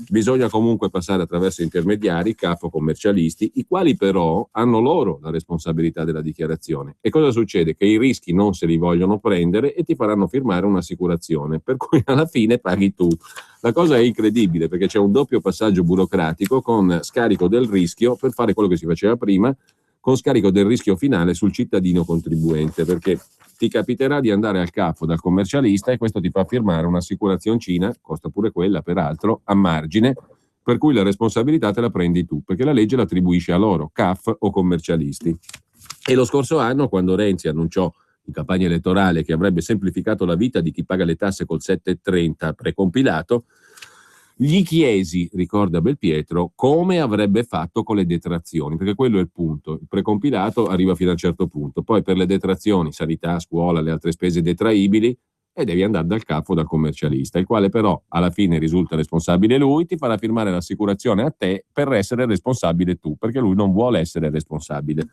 Speaker 1: Bisogna comunque passare attraverso intermediari, CAF o commercialisti, i quali però hanno loro la responsabilità della dichiarazione. E cosa succede? Che i rischi non se li vogliono prendere e ti faranno firmare un'assicurazione, per cui alla fine paghi tu. La cosa è incredibile perché c'è un doppio passaggio burocratico con scarico del rischio per fare quello che si faceva prima, con scarico del rischio finale sul cittadino contribuente, perché ti capiterà di andare al CAF dal commercialista e questo ti fa firmare un'assicurazioncina, costa pure quella peraltro, a margine, per cui la responsabilità te la prendi tu, perché la legge l'attribuisce a loro, CAF o commercialisti. E lo scorso anno, quando Renzi annunciò in campagna elettorale che avrebbe semplificato la vita di chi paga le tasse col 730 precompilato, gli chiesi, ricorda Belpietro, come avrebbe fatto con le detrazioni, perché quello è il punto. Il precompilato arriva fino a un certo punto, poi per le detrazioni, sanità, scuola, le altre spese detraibili, e devi andare dal CAF o dal commercialista, il quale però alla fine risulta responsabile lui, ti farà firmare l'assicurazione a te per essere responsabile tu, perché lui non vuole essere responsabile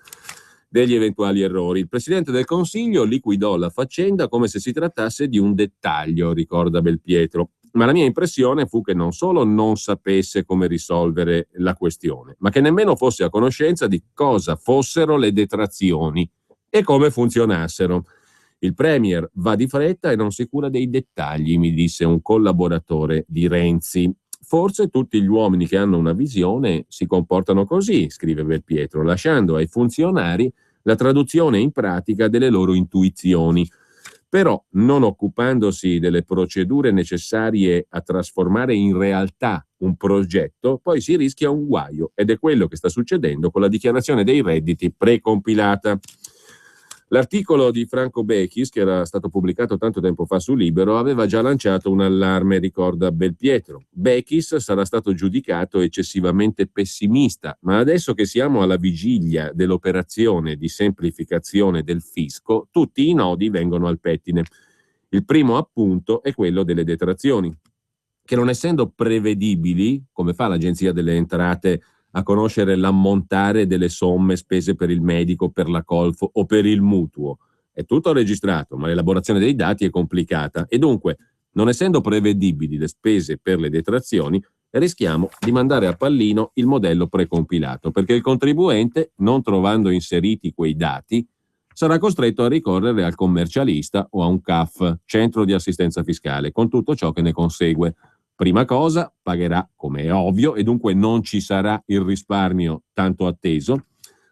Speaker 1: degli eventuali errori. Il Presidente del Consiglio liquidò la faccenda come se si trattasse di un dettaglio, ricorda Belpietro. Ma la mia impressione fu che non solo non sapesse come risolvere la questione, ma che nemmeno fosse a conoscenza di cosa fossero le detrazioni e come funzionassero. Il Premier va di fretta e non si cura dei dettagli, mi disse un collaboratore di Renzi. Forse tutti gli uomini che hanno una visione si comportano così, scrive Belpietro, lasciando ai funzionari la traduzione in pratica delle loro intuizioni. Però non occupandosi delle procedure necessarie a trasformare in realtà un progetto, poi si rischia un guaio, ed è quello che sta succedendo con la dichiarazione dei redditi precompilata. L'articolo di Franco Bechis, che era stato pubblicato tanto tempo fa su Libero, aveva già lanciato un allarme, ricorda Belpietro. Bechis sarà stato giudicato eccessivamente pessimista, ma adesso che siamo alla vigilia dell'operazione di semplificazione del fisco, tutti i nodi vengono al pettine. Il primo appunto è quello delle detrazioni, che non essendo prevedibili, come fa l'Agenzia delle Entrate a conoscere l'ammontare delle somme spese per il medico, per la colf o per il mutuo. È tutto registrato, ma l'elaborazione dei dati è complicata e dunque, non essendo prevedibili le spese per le detrazioni, rischiamo di mandare a pallino il modello precompilato, perché il contribuente, non trovando inseriti quei dati, sarà costretto a ricorrere al commercialista o a un CAF, centro di assistenza fiscale, con tutto ciò che ne consegue. Prima cosa, pagherà come è ovvio e dunque non ci sarà il risparmio tanto atteso.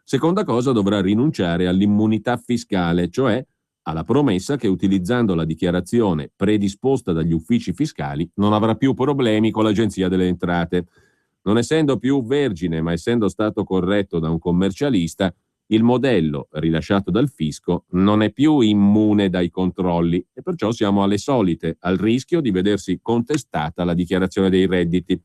Speaker 1: Seconda cosa, dovrà rinunciare all'immunità fiscale, cioè alla promessa che utilizzando la dichiarazione predisposta dagli uffici fiscali non avrà più problemi con l'Agenzia delle Entrate. Non essendo più vergine, ma essendo stato corretto da un commercialista, il modello rilasciato dal fisco non è più immune dai controlli e perciò siamo alle solite, al rischio di vedersi contestata la dichiarazione dei redditi.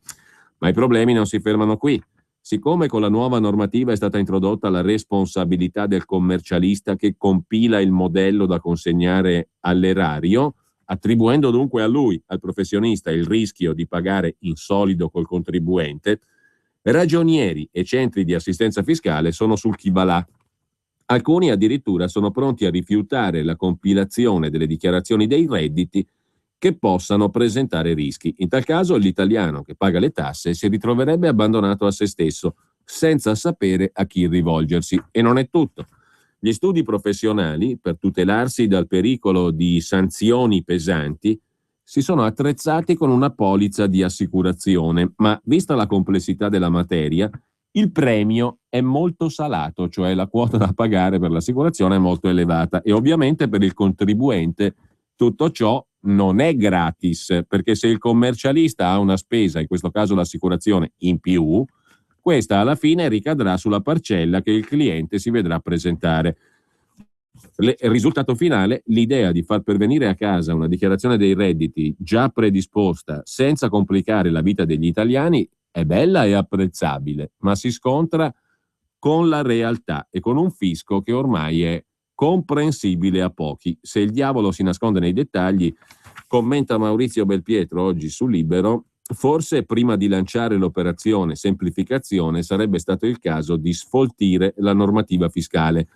Speaker 1: Ma i problemi non si fermano qui. Siccome con la nuova normativa è stata introdotta la responsabilità del commercialista che compila il modello da consegnare all'erario, attribuendo dunque a lui, al professionista, il rischio di pagare in solido col contribuente, ragionieri e centri di assistenza fiscale sono sul chi va là. Alcuni addirittura sono pronti a rifiutare la compilazione delle dichiarazioni dei redditi che possano presentare rischi. In tal caso l'italiano che paga le tasse si ritroverebbe abbandonato a se stesso, senza sapere a chi rivolgersi. E non è tutto. Gli studi professionali, per tutelarsi dal pericolo di sanzioni pesanti, si sono attrezzati con una polizza di assicurazione, ma vista la complessità della materia, il premio è molto salato, cioè la quota da pagare per l'assicurazione è molto elevata e ovviamente per il contribuente tutto ciò non è gratis, perché se il commercialista ha una spesa, in questo caso l'assicurazione, in più, questa alla fine ricadrà sulla parcella che il cliente si vedrà presentare. Il risultato finale, l'idea di far pervenire a casa una dichiarazione dei redditi già predisposta senza complicare la vita degli italiani è bella e apprezzabile, ma si scontra con la realtà e con un fisco che ormai è comprensibile a pochi. Se il diavolo si nasconde nei dettagli, commenta Maurizio Belpietro oggi su Libero, forse prima di lanciare l'operazione semplificazione sarebbe stato il caso di sfoltire la normativa fiscale.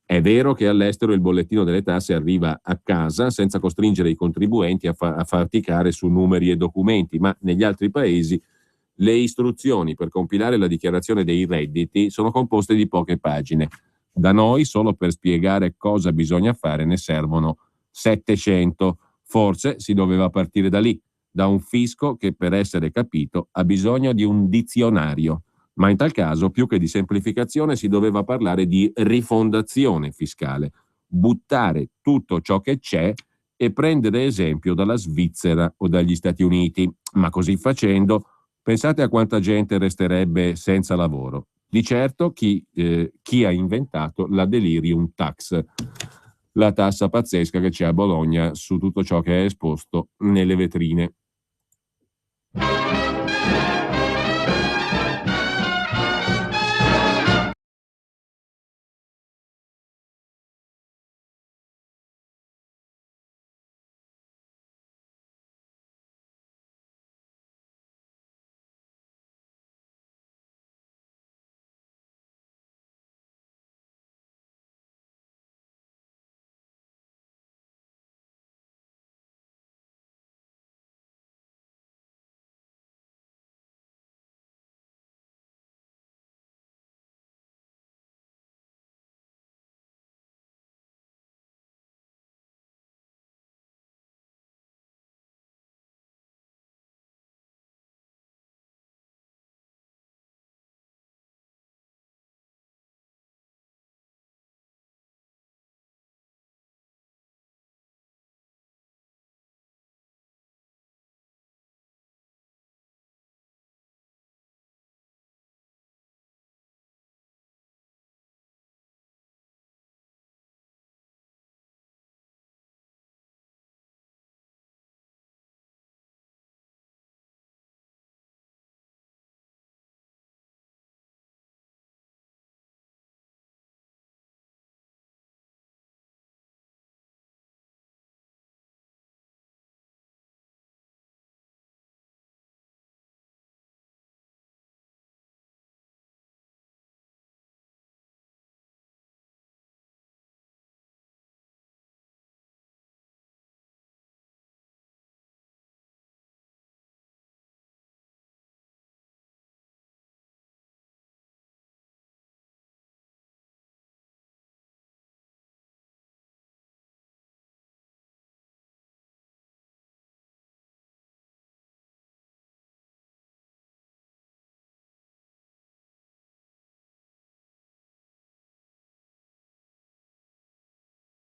Speaker 1: È vero che all'estero il bollettino delle tasse arriva a casa senza costringere i contribuenti a faticare su numeri e documenti, ma negli altri paesi le istruzioni per compilare la dichiarazione dei redditi sono composte di poche pagine. Da noi, solo per spiegare cosa bisogna fare, ne servono 700. Forse si doveva partire da lì, da un fisco che per essere capito ha bisogno di un dizionario. Ma in tal caso, più che di semplificazione, si doveva parlare di rifondazione fiscale, buttare tutto ciò che c'è e prendere esempio dalla Svizzera o dagli Stati Uniti. Ma così facendo, pensate a quanta gente resterebbe senza lavoro. Di certo chi ha inventato la delirium tax, la tassa pazzesca che c'è a Bologna su tutto ciò che è esposto nelle vetrine.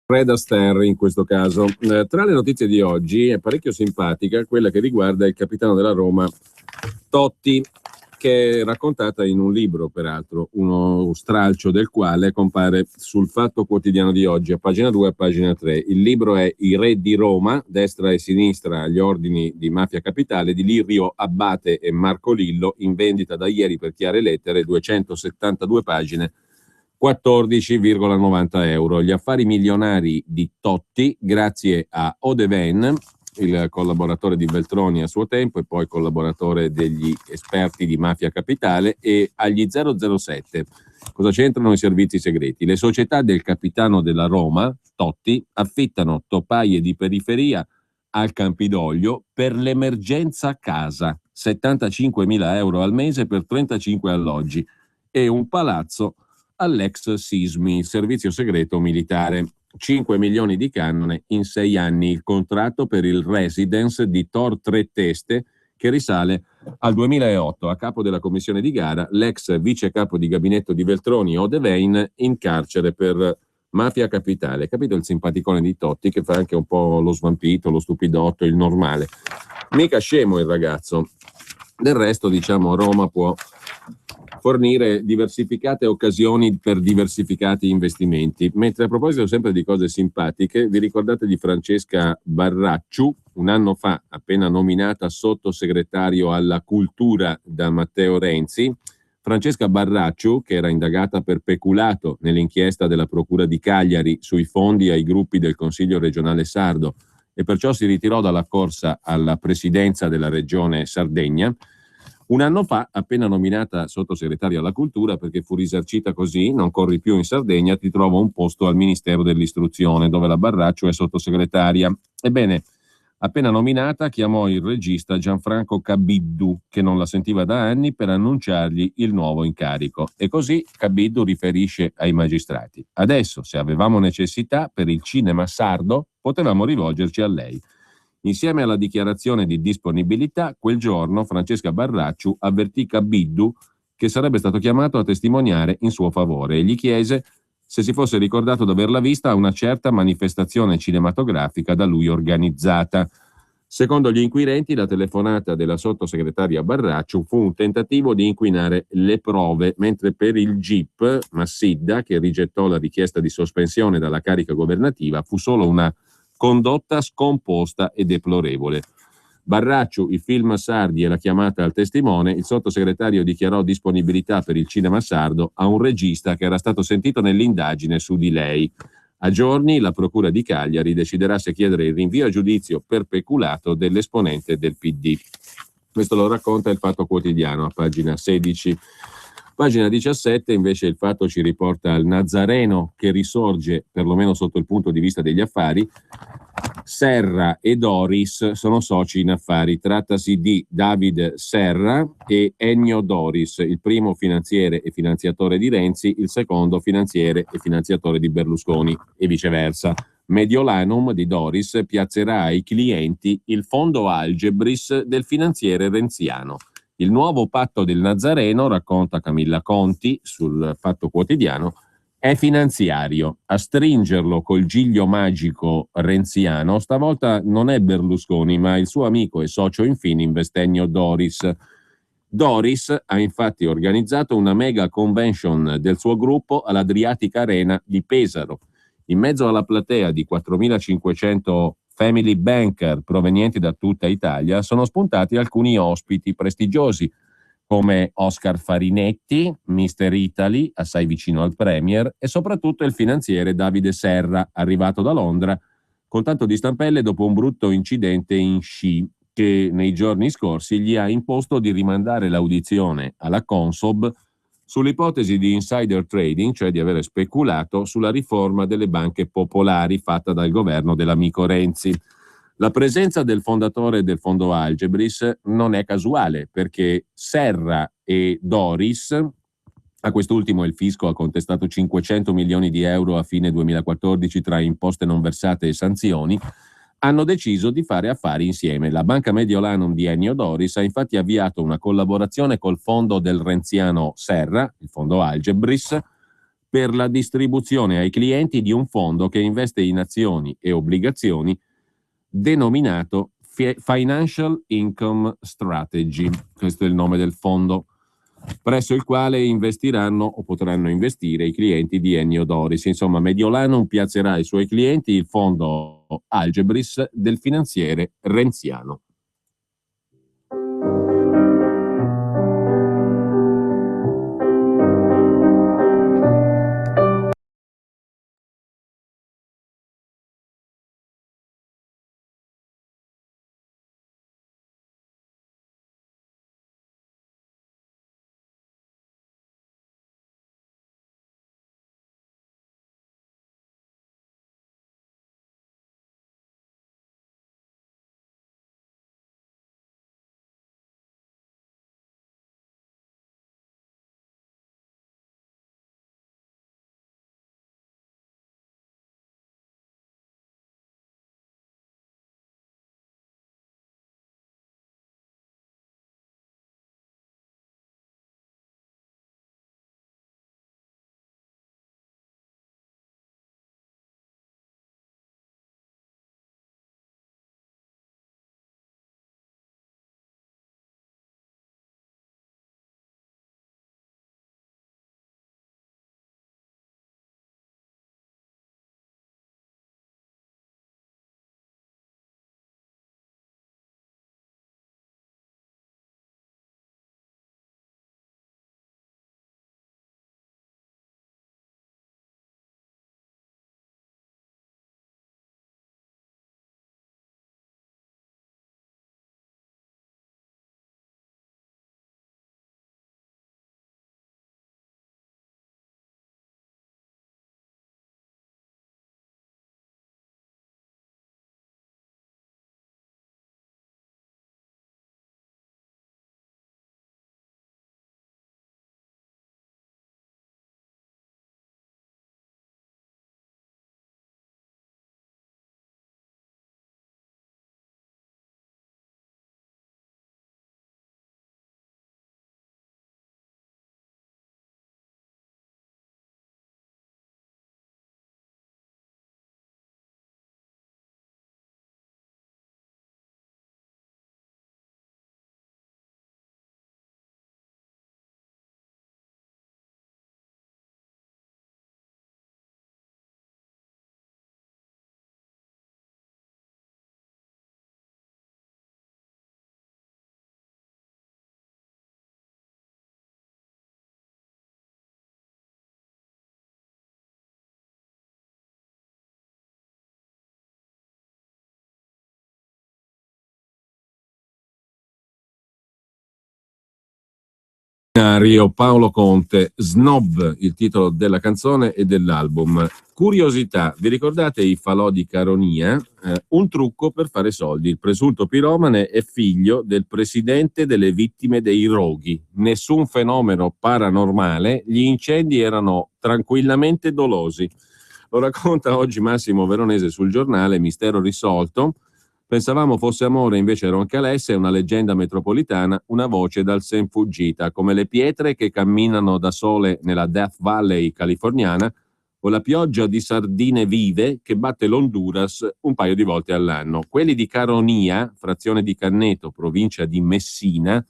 Speaker 1: Fred Astaire in questo caso. Tra le notizie di oggi è parecchio simpatica quella che riguarda il capitano della Roma Totti, che è raccontata in un libro, peraltro, uno stralcio del quale compare sul Fatto Quotidiano di oggi, a pagina 2 e a pagina 3. Il libro è I re di Roma, destra e sinistra agli ordini di mafia capitale, di Lirio Abbate e Marco Lillo, in vendita da ieri per chiare lettere, 272 pagine, 14,90 euro. Gli affari milionari di Totti, grazie a Odeven, il collaboratore di Veltroni a suo tempo e poi collaboratore degli esperti di mafia capitale, e agli 007. Cosa c'entrano i servizi segreti? Le società del capitano della Roma, Totti, affittano topaie di periferia al Campidoglio per l'emergenza casa, 75.000 euro al mese per 35 alloggi, e un palazzo all'ex Sismi, il servizio segreto militare. 5 milioni di canone in 6 anni, il contratto per il residence di Tor Tre Teste, che risale al 2008. A capo della commissione di gara l'ex vice capo di gabinetto di Veltroni, Odevein, in carcere per Mafia Capitale, capito il simpaticone di Totti che fa anche un po' lo svampito, lo stupidotto, il normale. Mica scemo il ragazzo. Del resto, diciamo, Roma può fornire diversificate occasioni per diversificati investimenti. Mentre a proposito sempre di cose simpatiche, vi ricordate di Francesca Barracciu, un anno fa appena nominata sottosegretario alla cultura da Matteo Renzi? Francesca Barracciu, che era indagata per peculato nell'inchiesta della Procura di Cagliari sui fondi ai gruppi del Consiglio regionale sardo e perciò si ritirò dalla corsa alla presidenza della regione Sardegna, un anno fa, appena nominata sottosegretaria alla cultura, perché fu risarcita così, non corri più in Sardegna, ti trova un posto al Ministero dell'Istruzione, dove la Barracciu è sottosegretaria. Ebbene, appena nominata, chiamò il regista Gianfranco Cabiddu, che non la sentiva da anni, per annunciargli il nuovo incarico. E così Cabiddu riferisce ai magistrati: adesso, se avevamo necessità per il cinema sardo, potevamo rivolgerci a lei. Insieme alla dichiarazione di disponibilità, quel giorno Francesca Barracciu avvertì Cabiddu che sarebbe stato chiamato a testimoniare in suo favore e gli chiese se si fosse ricordato di averla vista a una certa manifestazione cinematografica da lui organizzata. Secondo gli inquirenti, la telefonata della sottosegretaria Barracciu fu un tentativo di inquinare le prove, mentre per il GIP Massidda, che rigettò la richiesta di sospensione dalla carica governativa, fu solo una condotta scomposta e deplorevole. Barracciu, i film sardi e la chiamata al testimone, il sottosegretario dichiarò disponibilità per il cinema sardo a un regista che era stato sentito nell'indagine su di lei. A giorni la Procura di Cagliari deciderà se chiedere il rinvio a giudizio per peculato dell'esponente del PD. Questo lo racconta il Fatto Quotidiano a pagina 16. Pagina 17 invece il Fatto ci riporta al Nazareno che risorge, perlomeno sotto il punto di vista degli affari. Serra e Doris sono soci in affari. Trattasi di David Serra e Ennio Doris, il primo finanziere e finanziatore di Renzi, il secondo finanziere e finanziatore di Berlusconi e viceversa. Mediolanum di Doris piazzerà ai clienti il fondo Algebris del finanziere renziano. Il nuovo patto del Nazareno, racconta Camilla Conti sul Fatto Quotidiano, è finanziario. A stringerlo col giglio magico renziano stavolta non è Berlusconi, ma il suo amico e socio in Fininvest Ennio Doris. Doris ha infatti organizzato una mega convention del suo gruppo all'Adriatic Arena di Pesaro. In mezzo alla platea di 4.500 family banker provenienti da tutta Italia sono spuntati alcuni ospiti prestigiosi come Oscar Farinetti, Mister Italy, assai vicino al Premier, e soprattutto il finanziere Davide Serra, arrivato da Londra con tanto di stampelle dopo un brutto incidente in sci che nei giorni scorsi gli ha imposto di rimandare l'audizione alla Consob sull'ipotesi di insider trading, cioè di avere speculato sulla riforma delle banche popolari fatta dal governo dell'amico Renzi. La presenza del fondatore del fondo Algebris non è casuale, perché Serra e Doris, a quest'ultimo il fisco ha contestato 500 milioni di euro a fine 2014 tra imposte non versate e sanzioni, hanno deciso di fare affari insieme. La Banca Mediolanum di Ennio Doris ha infatti avviato una collaborazione col fondo del renziano Serra, il fondo Algebris, per la distribuzione ai clienti di un fondo che investe in azioni e obbligazioni denominato Financial Income Strategy, questo è il nome del fondo, presso il quale investiranno o potranno investire i clienti di Ennio Doris. Insomma, Mediolanum piazzerà ai suoi clienti il fondo Algebris del finanziere renziano. Paolo Conte, Snob, il titolo della canzone e dell'album. Curiosità, vi ricordate i falò di Caronia? Un trucco per fare soldi. Il presunto piromane è figlio del presidente delle vittime dei roghi. Nessun fenomeno paranormale, gli incendi erano tranquillamente dolosi. Lo racconta oggi Massimo Veronese sul Giornale, mistero risolto. Pensavamo fosse amore, invece era un calesse, è una leggenda metropolitana, una voce dal sen fuggita, come le pietre che camminano da sole nella Death Valley californiana o la pioggia di sardine vive che batte l'Honduras un paio di volte all'anno. Quelli di Caronia, frazione di Canneto, provincia di Messina,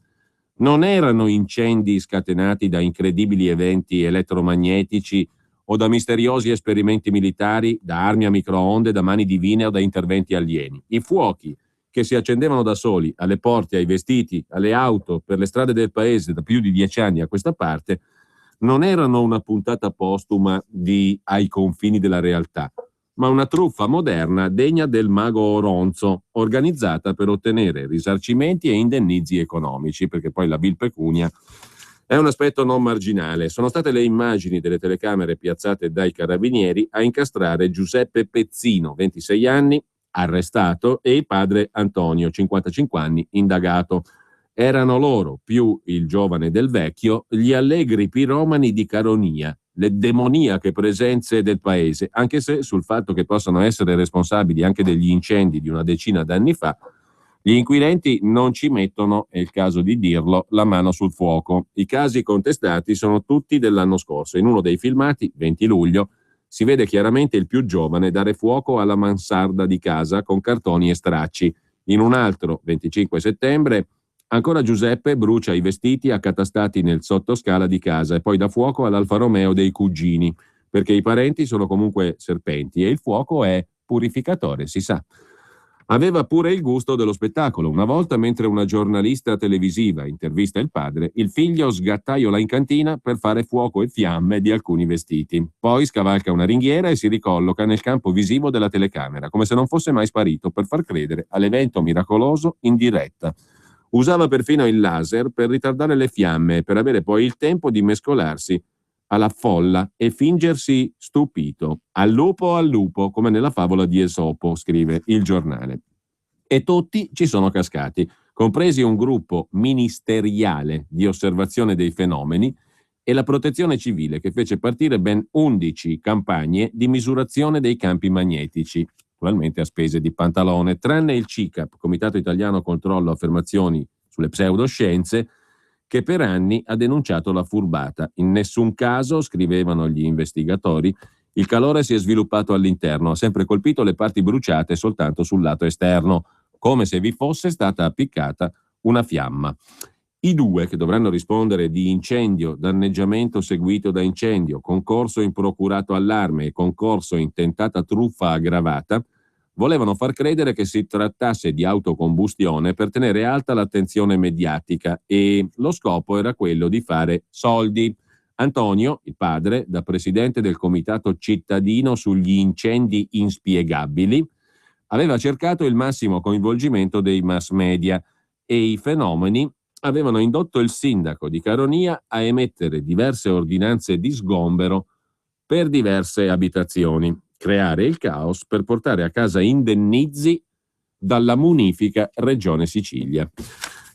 Speaker 1: non erano incendi scatenati da incredibili eventi elettromagnetici o da misteriosi esperimenti militari, da armi a microonde, da mani divine o da interventi alieni. I fuochi che si accendevano da soli alle porte, ai vestiti, alle auto, per le strade del paese da più di 10 anni a questa parte, non erano una puntata postuma di Ai confini della realtà, ma una truffa moderna degna del mago Oronzo, organizzata per ottenere risarcimenti e indennizi economici, perché poi la vil pecunia è un aspetto non marginale. Sono state le immagini delle telecamere piazzate dai carabinieri a incastrare Giuseppe Pezzino, 26 anni, arrestato, e il padre Antonio, 55 anni, indagato. Erano loro, più il giovane del vecchio, gli allegri piromani di Caronia, le demoniache presenze del paese, anche se sul fatto che possano essere responsabili anche degli incendi di una decina d'anni fa, gli inquirenti non ci mettono, è il caso di dirlo, la mano sul fuoco. I casi contestati sono tutti dell'anno scorso. In uno dei filmati, 20 luglio, si vede chiaramente il più giovane dare fuoco alla mansarda di casa con cartoni e stracci. In un altro, 25 settembre, ancora Giuseppe brucia i vestiti accatastati nel sottoscala di casa e poi dà fuoco all'Alfa Romeo dei cugini, perché i parenti sono comunque serpenti e il fuoco è purificatore, si sa. Aveva pure il gusto dello spettacolo. Una volta, mentre una giornalista televisiva intervista il padre, il figlio sgattaiola in cantina per fare fuoco e fiamme di alcuni vestiti. Poi scavalca una ringhiera e si ricolloca nel campo visivo della telecamera, come se non fosse mai sparito, per far credere all'evento miracoloso in diretta. Usava perfino il laser per ritardare le fiamme e per avere poi il tempo di mescolarsi alla folla e fingersi stupito. Al lupo, come nella favola di Esopo, scrive il Giornale. E tutti ci sono cascati, compresi un gruppo ministeriale di osservazione dei fenomeni e la Protezione Civile, che fece partire ben 11 campagne di misurazione dei campi magnetici, naturalmente a spese di Pantalone, tranne il CICAP, Comitato Italiano Controllo Affermazioni sulle Pseudoscienze, che per anni ha denunciato la furbata. In nessun caso, scrivevano gli investigatori, il calore si è sviluppato all'interno, ha sempre colpito le parti bruciate soltanto sul lato esterno, come se vi fosse stata appiccata una fiamma. I due che dovranno rispondere di incendio, danneggiamento seguito da incendio, concorso in procurato allarme e concorso in tentata truffa aggravata, volevano far credere che si trattasse di autocombustione per tenere alta l'attenzione mediatica e lo scopo era quello di fare soldi. Antonio, il padre, da presidente del comitato cittadino sugli incendi inspiegabili, aveva cercato il massimo coinvolgimento dei mass media e i fenomeni avevano indotto il sindaco di Caronia a emettere diverse ordinanze di sgombero per diverse abitazioni, creare il caos per portare a casa indennizi dalla munifica Regione Sicilia.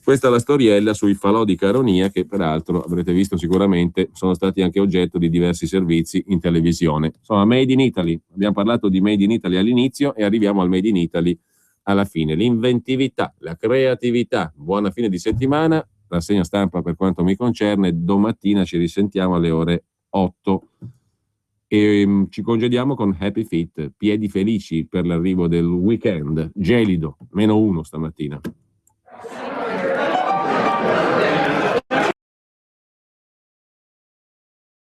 Speaker 1: Questa è la storiella sui falò di Caronia, che peraltro avrete visto sicuramente sono stati anche oggetto di diversi servizi in televisione. Insomma, Made in Italy, abbiamo parlato di Made in Italy all'inizio e arriviamo al Made in Italy alla fine. L'inventività, la creatività. Buona fine di settimana, rassegna stampa per quanto mi concerne, domattina ci risentiamo alle ore 8. E ci congediamo con Happy Feet, piedi felici per l'arrivo del weekend, gelido, -1 stamattina.